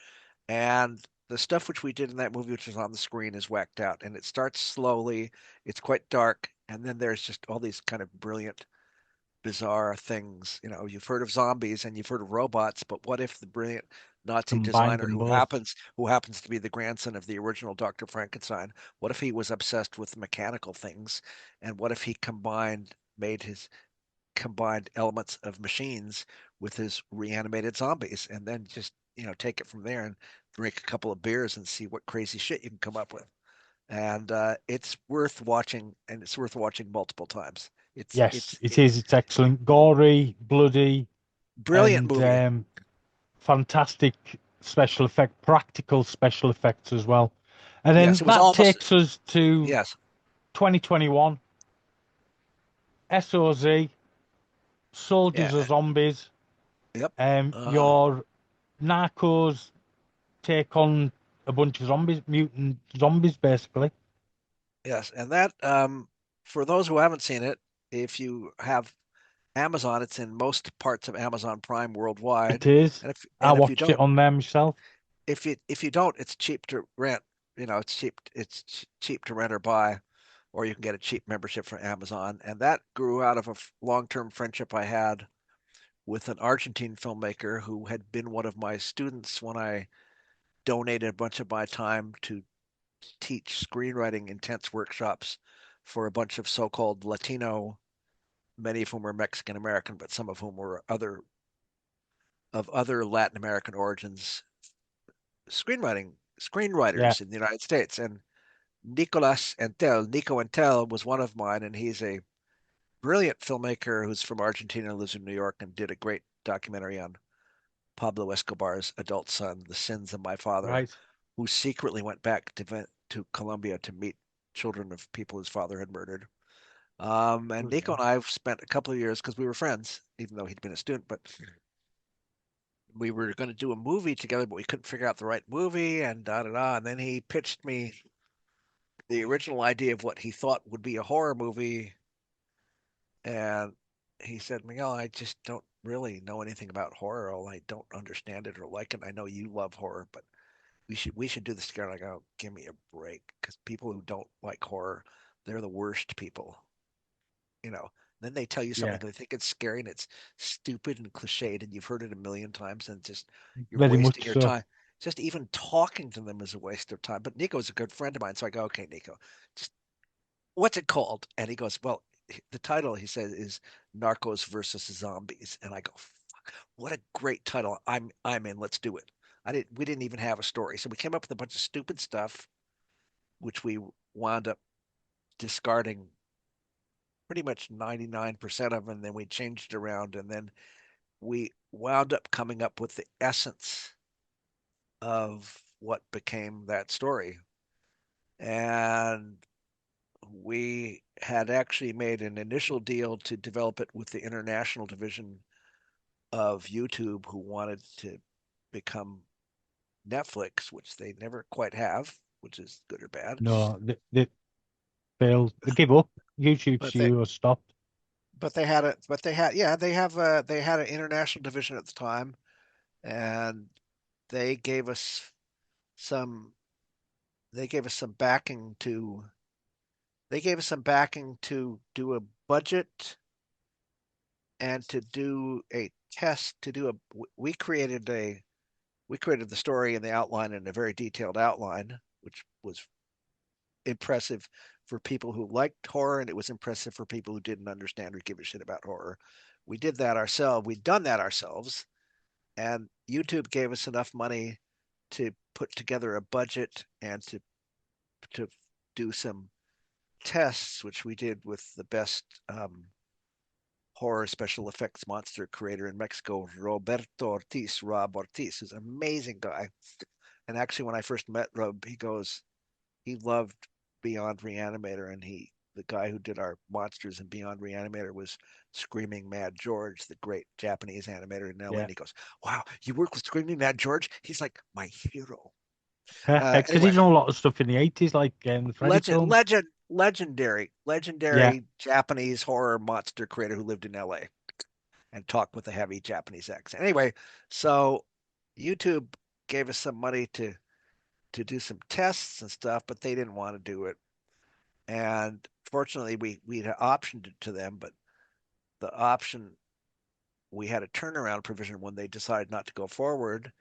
And the stuff which we did in that movie, which is on the screen, is whacked out. And it starts slowly. It's quite dark, and then there's just all these kind of brilliant, bizarre things. You know, you've heard of zombies and you've heard of robots, but what if the brilliant Nazi Combined designer them both. who happens to be the grandson of the original Dr. Frankenstein, what if he was obsessed with mechanical things? And what if he made his combined elements of machines with his reanimated zombies and then just, take it from there and drink a couple of beers and see what crazy shit you can come up with. And it's worth watching, and it's worth watching multiple times. It's Yes, it's it it is. It's excellent, gory, bloody, brilliant and movie. fantastic practical special effects as well. And then Yes, it was that almost takes us to yes. 2021. SOZ, Soldiers or Yeah. Zombies. Yep. Your Narcos take on a bunch of zombies, mutant zombies, basically. Yes, and that for those who haven't seen it, if you have Amazon, it's in most parts of Amazon Prime It worldwide. is. And if I and if you watched it don't, on there myself. if you don't, it's cheap to rent. It's cheap to rent or buy, or you can get a cheap membership from Amazon. And that grew out of a long-term friendship I had with an Argentine filmmaker who had been one of my students when I donated a bunch of my time to teach screenwriting intense workshops for a bunch of so-called Latino, many of whom were Mexican American, but some of whom were other Latin American origins Yeah, screenwriters in the United States. And Nico Entel was one of mine, and he's a brilliant filmmaker who's from Argentina, lives in New York, and did a great documentary on Pablo Escobar's adult son, The Sins of My Father, right. who secretly went back to Colombia to meet children of people his father had murdered. And Good Nico hell. and I have spent a couple of years because we were friends, even though he'd been a student, but we were going to do a movie together, but we couldn't figure out the right movie and da da da. And then he pitched me the original idea of what he thought would be a horror movie. And he said, Miguel, I just don't really know anything about horror. I don't understand it or like it. I know you love horror, but we should do this together. And I go, give me a break, because people who don't like horror, they're the worst people. you know. Then they tell you Yeah, something they think it's scary and it's stupid and cliched and you've heard it a million times and just you're very wasting much your so. time. Just even talking to them is a waste of time. But Nico's a good friend of mine, so I go, okay, Nico, just what's it called? And he goes, well, the title he said is Narcos versus Zombies, and I go, fuck, what a great title. I'm in. Let's do it. We didn't even have a story. So we came up with a bunch of stupid stuff, which we wound up discarding pretty much 99% of, and then we changed it around, and then we wound up coming up with the essence of what became that story. And we had actually made an initial deal to develop it with the international division of YouTube, who wanted to become Netflix, which they never quite have, which is good or bad. No, they failed. They give up. YouTube But they studio stopped. they had an international division at the time, and they gave us some they gave us some backing to do a budget and to do a test to do a we created the story and the outline in a very detailed outline, which was impressive for people who liked horror, and it was impressive for people who didn't understand or give a shit about horror. We did that ourselves. We'd done that ourselves, and YouTube gave us enough money to put together a budget and to do some tests, which we did with the best horror special effects monster creator in Mexico, Rob Ortiz, who's an amazing guy. And actually, when I first met Rob, he loved Beyond Reanimator, and the guy who did our monsters in Beyond Reanimator was Screaming Mad George, the great Japanese animator in LA. Yeah. And he goes, "Wow, you work with Screaming Mad George? He's like my hero." Because Anyway, he's done a lot of stuff in the 80s, like the Freddy legend, films. legend, Yeah. legendary Japanese horror monster creator who lived in LA and talked with a heavy Japanese accent. Anyway, so YouTube gave us some money to do some tests and stuff, but they didn't want to do it. And fortunately, we had optioned it to them, but the option we had a turnaround provision when they decided not to go forward.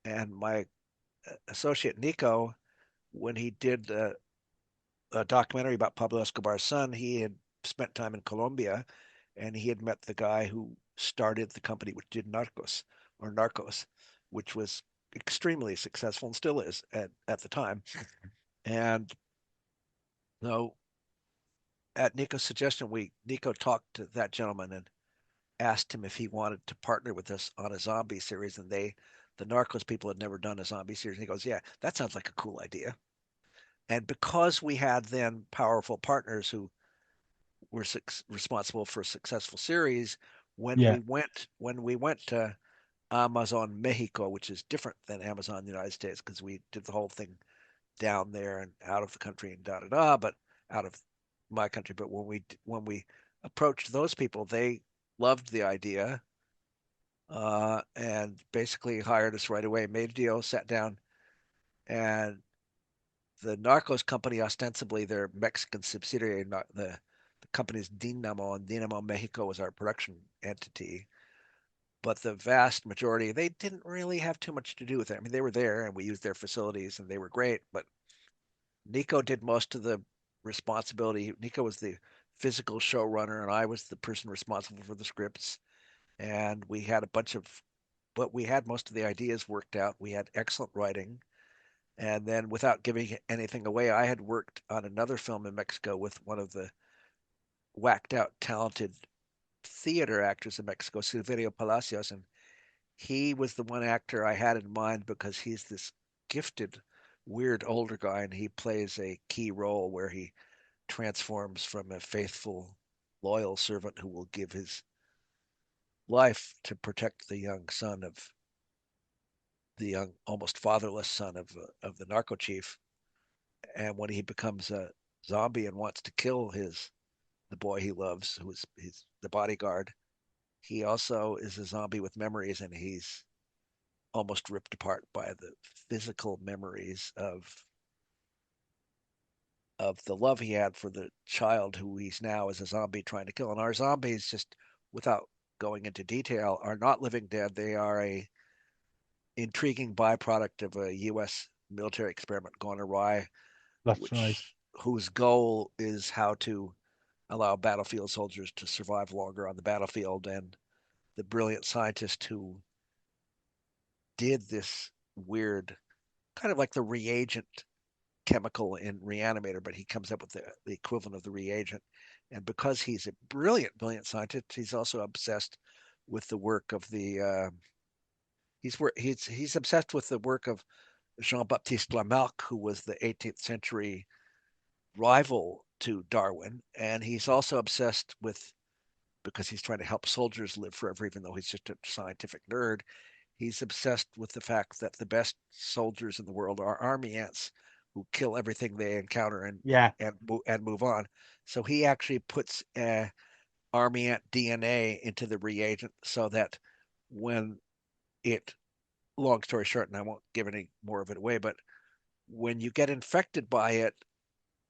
And my associate Nico, when he did a documentary about Pablo Escobar's son, he had spent time in Colombia, and he had met the guy who started the company which did Narcos, which was extremely successful and still is at the time. And so at Nico's suggestion, Nico talked to that gentleman and asked him if he wanted to partner with us on a zombie series. And the Narcos people had never done a zombie series. And he goes, "Yeah, that sounds like a cool idea." And because we had then powerful partners who were responsible for a successful series, Yeah. when we went to Amazon Mexico, which is different than Amazon United States, because we did the whole thing down there and out of the country and da da da, but out of my country. But when we approached those people, they loved the idea, and basically hired us right away. Made a deal, sat down, and the Narcos company, ostensibly their Mexican subsidiary, not the company's Dinamo, and Dinamo Mexico was our production entity. But the vast majority, they didn't really have too much to do with it. I mean, they were there and we used their facilities and they were great, but Nico did most of the responsibility. Nico was the physical showrunner, and I was the person responsible for the scripts. And we had a bunch of, but we had most of the ideas worked out. We had excellent writing. And then, without giving anything away, I had worked on another film in Mexico with one of the whacked out, talented theater actors in Mexico, Silverio Palacios. And he was the one actor I had in mind because he's this gifted, weird older guy, and he plays a key role where he transforms from a faithful, loyal servant who will give his life to protect the young son of the young, almost fatherless son of the narco chief. And when he becomes a zombie and wants to kill the boy he loves, who's the bodyguard, he also is a zombie with memories, and he's almost ripped apart by the physical memories of the love he had for the child who he's now as a zombie trying to kill. And our zombies, just without going into detail, are not living dead. They are a intriguing byproduct of a U.S. military experiment gone awry, That's right. whose goal is how to allow battlefield soldiers to survive longer on the battlefield. And the brilliant scientist who did this weird, kind of like the reagent chemical in Reanimator, but he comes up with the equivalent of the reagent. And because he's a brilliant, brilliant scientist, he's also obsessed with the work of the. He's obsessed with the work of Jean-Baptiste Lamarck, who was the 18th century rival to Darwin, and he's also obsessed with, because he's trying to help soldiers live forever, even though he's just a scientific nerd. He's obsessed with the fact that the best soldiers in the world are army ants who kill everything they encounter Yeah. and move on. So he actually puts army ant DNA into the reagent so that when it, long story short, and I won't give any more of it away, but when you get infected by it,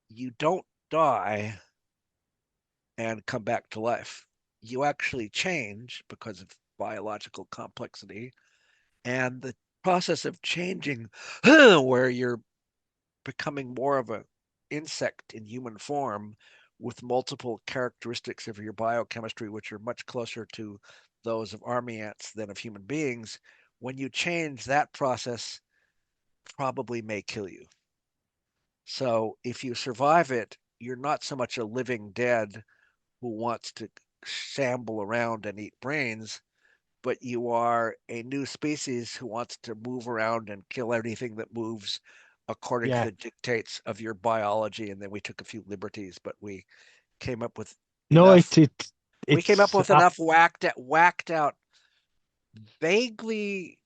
you don't die and come back to life. You actually change because of biological complexity. And the process of changing, where you're becoming more of an insect in human form with multiple characteristics of your biochemistry, which are much closer to those of army ants than of human beings, when you change, that process probably may kill you. So if you survive it, you're not so much a living dead who wants to shamble around and eat brains, but you are a new species who wants to move around and kill anything that moves according to Yeah. the dictates of your biology. And then we took a few liberties, but we came up with No, enough. We came up it's with enough whacked out, vaguely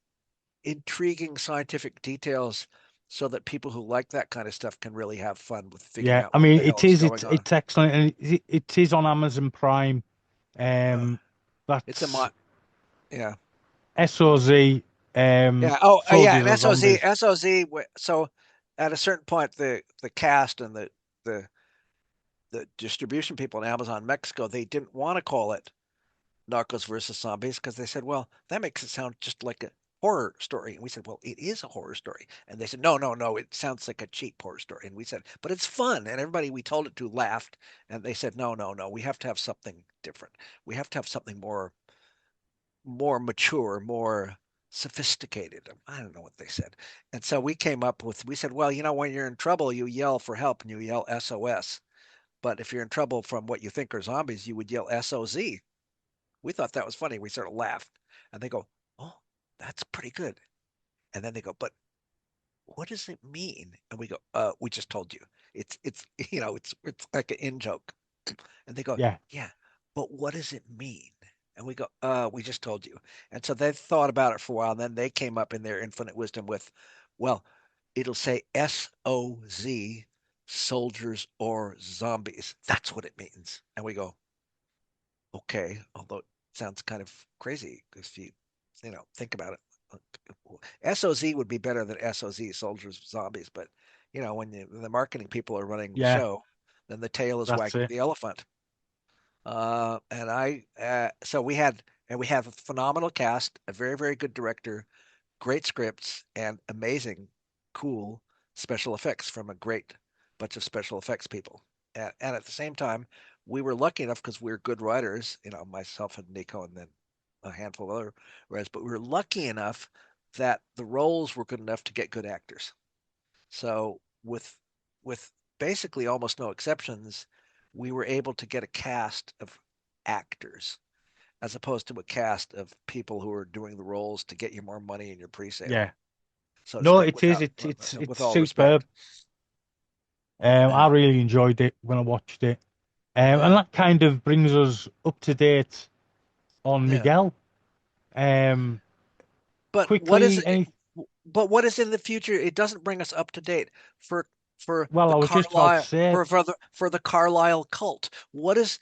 intriguing scientific details so that people who like that kind of stuff can really have fun with figuring yeah. out I what mean, the hell is going on. it's excellent, and it is on Amazon Prime. Uh, it's a That's yeah. SOZ, Yeah. Oh, yeah. Soldiers And or Zombies. SOZ. So at a certain point, the cast and the the distribution people in Amazon Mexico, they didn't want to call it Narcos versus Zombies because they said, well, that makes it sound just like a horror story. And we said, well, it is a horror story. And they said, no, no, no, it sounds like a cheap horror story. And we said, but it's fun. And everybody we told it to laughed. And they said, no, no, no, we have to have something different. We have to have something more mature, more sophisticated. I don't know what they said. And so we said, well, when you're in trouble, you yell for help and you yell SOS. But if you're in trouble from what you think are zombies, you would yell SOZ. We thought that was funny. We sort of laughed. And they go, oh, that's pretty good. And then they go, but what does it mean? And we go, we just told you. It's it's like an in joke. And they go, Yeah, yeah, but what does it mean? And we go, we just told you. And so they thought about it for a while, and then they came up in their infinite wisdom with, well, it'll say SOZ, soldiers or zombies. That's what it means. And we go, okay, although it sounds kind of crazy if you think about it. SOZ would be better than SOZ, soldiers zombies, but when the marketing people are running the yeah, show, then the tail is that's wagging it. the elephant. And I so we have a phenomenal cast, a very, very good director, great scripts, and amazing, cool special effects from a great bunch of special effects people. And at the same time, we were lucky enough because we're good writers, myself and Nico, and then a handful of other writers, but we were lucky enough that the roles were good enough to get good actors. So with basically almost no exceptions, we were able to get a cast of actors as opposed to a cast of people who are doing the roles to get you more money in your pre-sale, Yeah. so to No, speak, it is. It's with all superb. respect. I Yeah. really enjoyed it when I watched it. And Yeah. that kind of brings us up to date on Yeah. Miguel. Um, But what is quickly, any but what is in the future? It doesn't bring us up to date for well, the I was just about to Carlisle say for the Carlisle cult. What is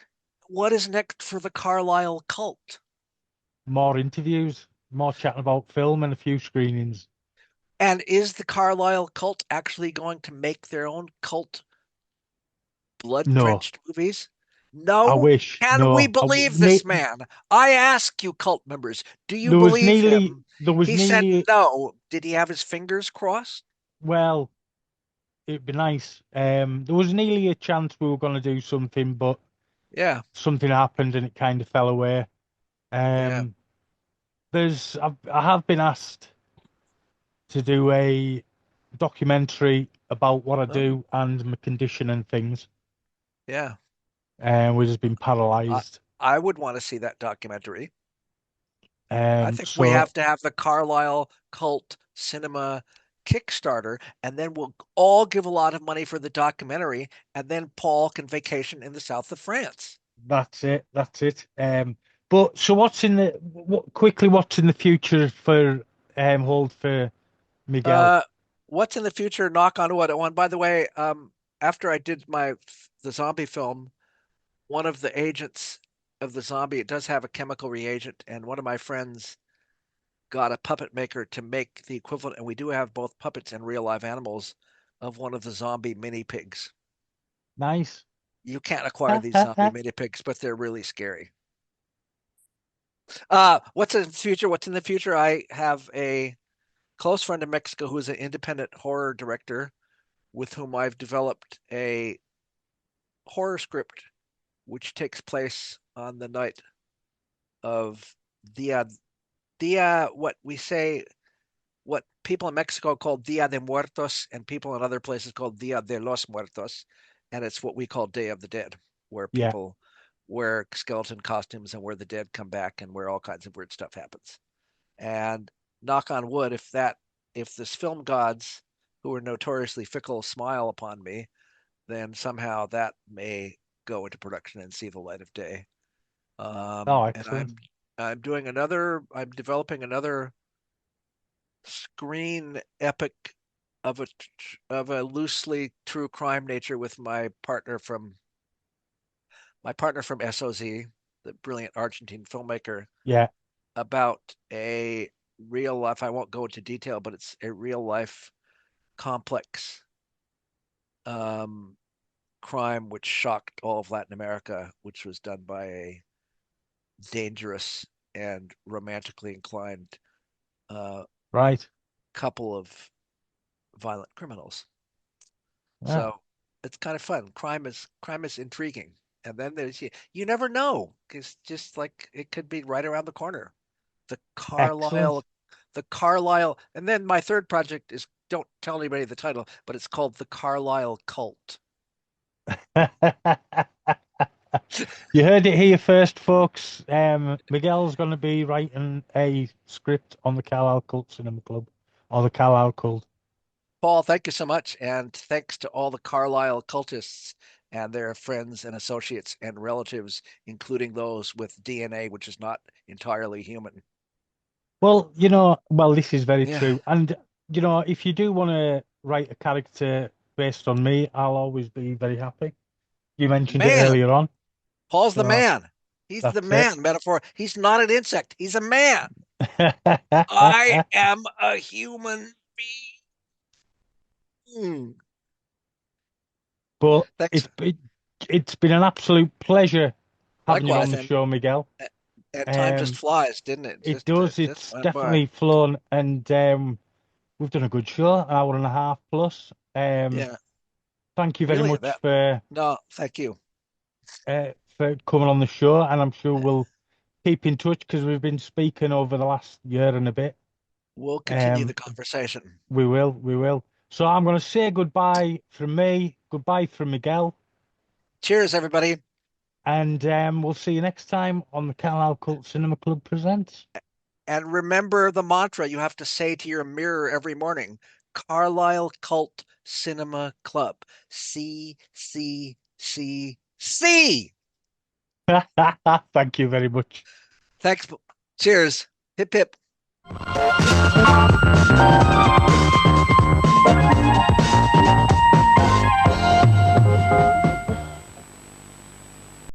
next for the Carlisle cult? more interviews, more chatting about film, and a few screenings. And is the Carlisle cult actually going to make their own cult No, blood-drenched movies? I No. wish. Can we No, believe this man? I ask you, cult members, do you believe him? there was He said nearly, no. Did he have his fingers crossed? well, it'd be nice. There was nearly a chance we were going to do something, but Yeah. something happened and it kind of fell away. Yeah. Um, I have been asked to do a documentary about what I Oh, do and my condition and things. yeah. And we've just been I, paralyzed. I would want to see that documentary. I think we So have to have the Carlisle Cult Cinema Kickstarter, and then we'll all give a lot of money for the documentary, and then Paul can vacation in the south of France. that's it. That's it. But so what's in what's in the future for hold for Miguel? Uh, what's in the future? Knock on wood. Oh, and by the way, after I did the zombie film, one of the agents of the zombie, it does have a chemical reagent, and one of my friends got a puppet maker to make the equivalent, and we do have both puppets and real live animals of one of the zombie mini pigs. Nice. You can't acquire these zombie mini pigs, but they're really scary. What's in the future? What's in the future? I have a close friend in Mexico who is an independent horror director with whom I've developed a horror script which takes place on the night of Dia what people in Mexico call Dia de Muertos and people in other places call Dia de los Muertos, and it's what we call Day of the Dead, where Yeah. people wear skeleton costumes and where the dead come back and where all kinds of weird stuff happens. And knock on wood, if this film gods, who are notoriously fickle, smile upon me, then somehow that may go into production and see the light of day. Oh, And excellent. I'm developing another screen epic of a loosely true crime nature with my partner from SOZ, the brilliant Argentine filmmaker, Yeah. about a real life. I won't go into detail, but it's a real life complex crime which shocked all of Latin America, which was done by a dangerous and romantically inclined Right. couple of violent criminals. Yeah. So it's kind of fun. Crime is intriguing, and then you never know because just like it could be right around the corner. The Excellent. Carlisle, the Carlisle, and then my third project is, don't tell anybody the title, but it's called the Carlisle Cult. You heard it here first, folks. Miguel's going to be writing a script on the Carlisle Cult Cinema Club or the Carlisle Cult. Paul, thank you so much, and thanks to all the Carlisle cultists and their friends and associates and relatives, including those with DNA which is not entirely human. Well, this is very Yeah, true. And, if you do want to write a character based on me, I'll always be very happy. You mentioned it man, earlier on. Paul's the So man. He's the that's it. man. Metaphor. He's not an insect. He's a man. I am a human being. But Thanks. it's been an absolute pleasure having you on Likewise, the show, Miguel. and time just Um, flies, didn't it? it Just does. just It's went by. definitely flown, and we've done a good show, an hour and a half plus. Yeah, Thank you very really. much That for no, thank you. coming on the show, and I'm sure we'll keep in touch because we've been speaking over the last year and a bit. We'll continue Um, the conversation. we will. So I'm going to say goodbye from me, goodbye from Miguel, Cheers, everybody. and we'll see you next time on the Carlisle Cult Cinema Club presents. And remember the mantra you have to say to your mirror every morning: Carlisle Cult Cinema Club. C, C, C, C. Thank you very much. Thanks. Cheers. Hip, hip.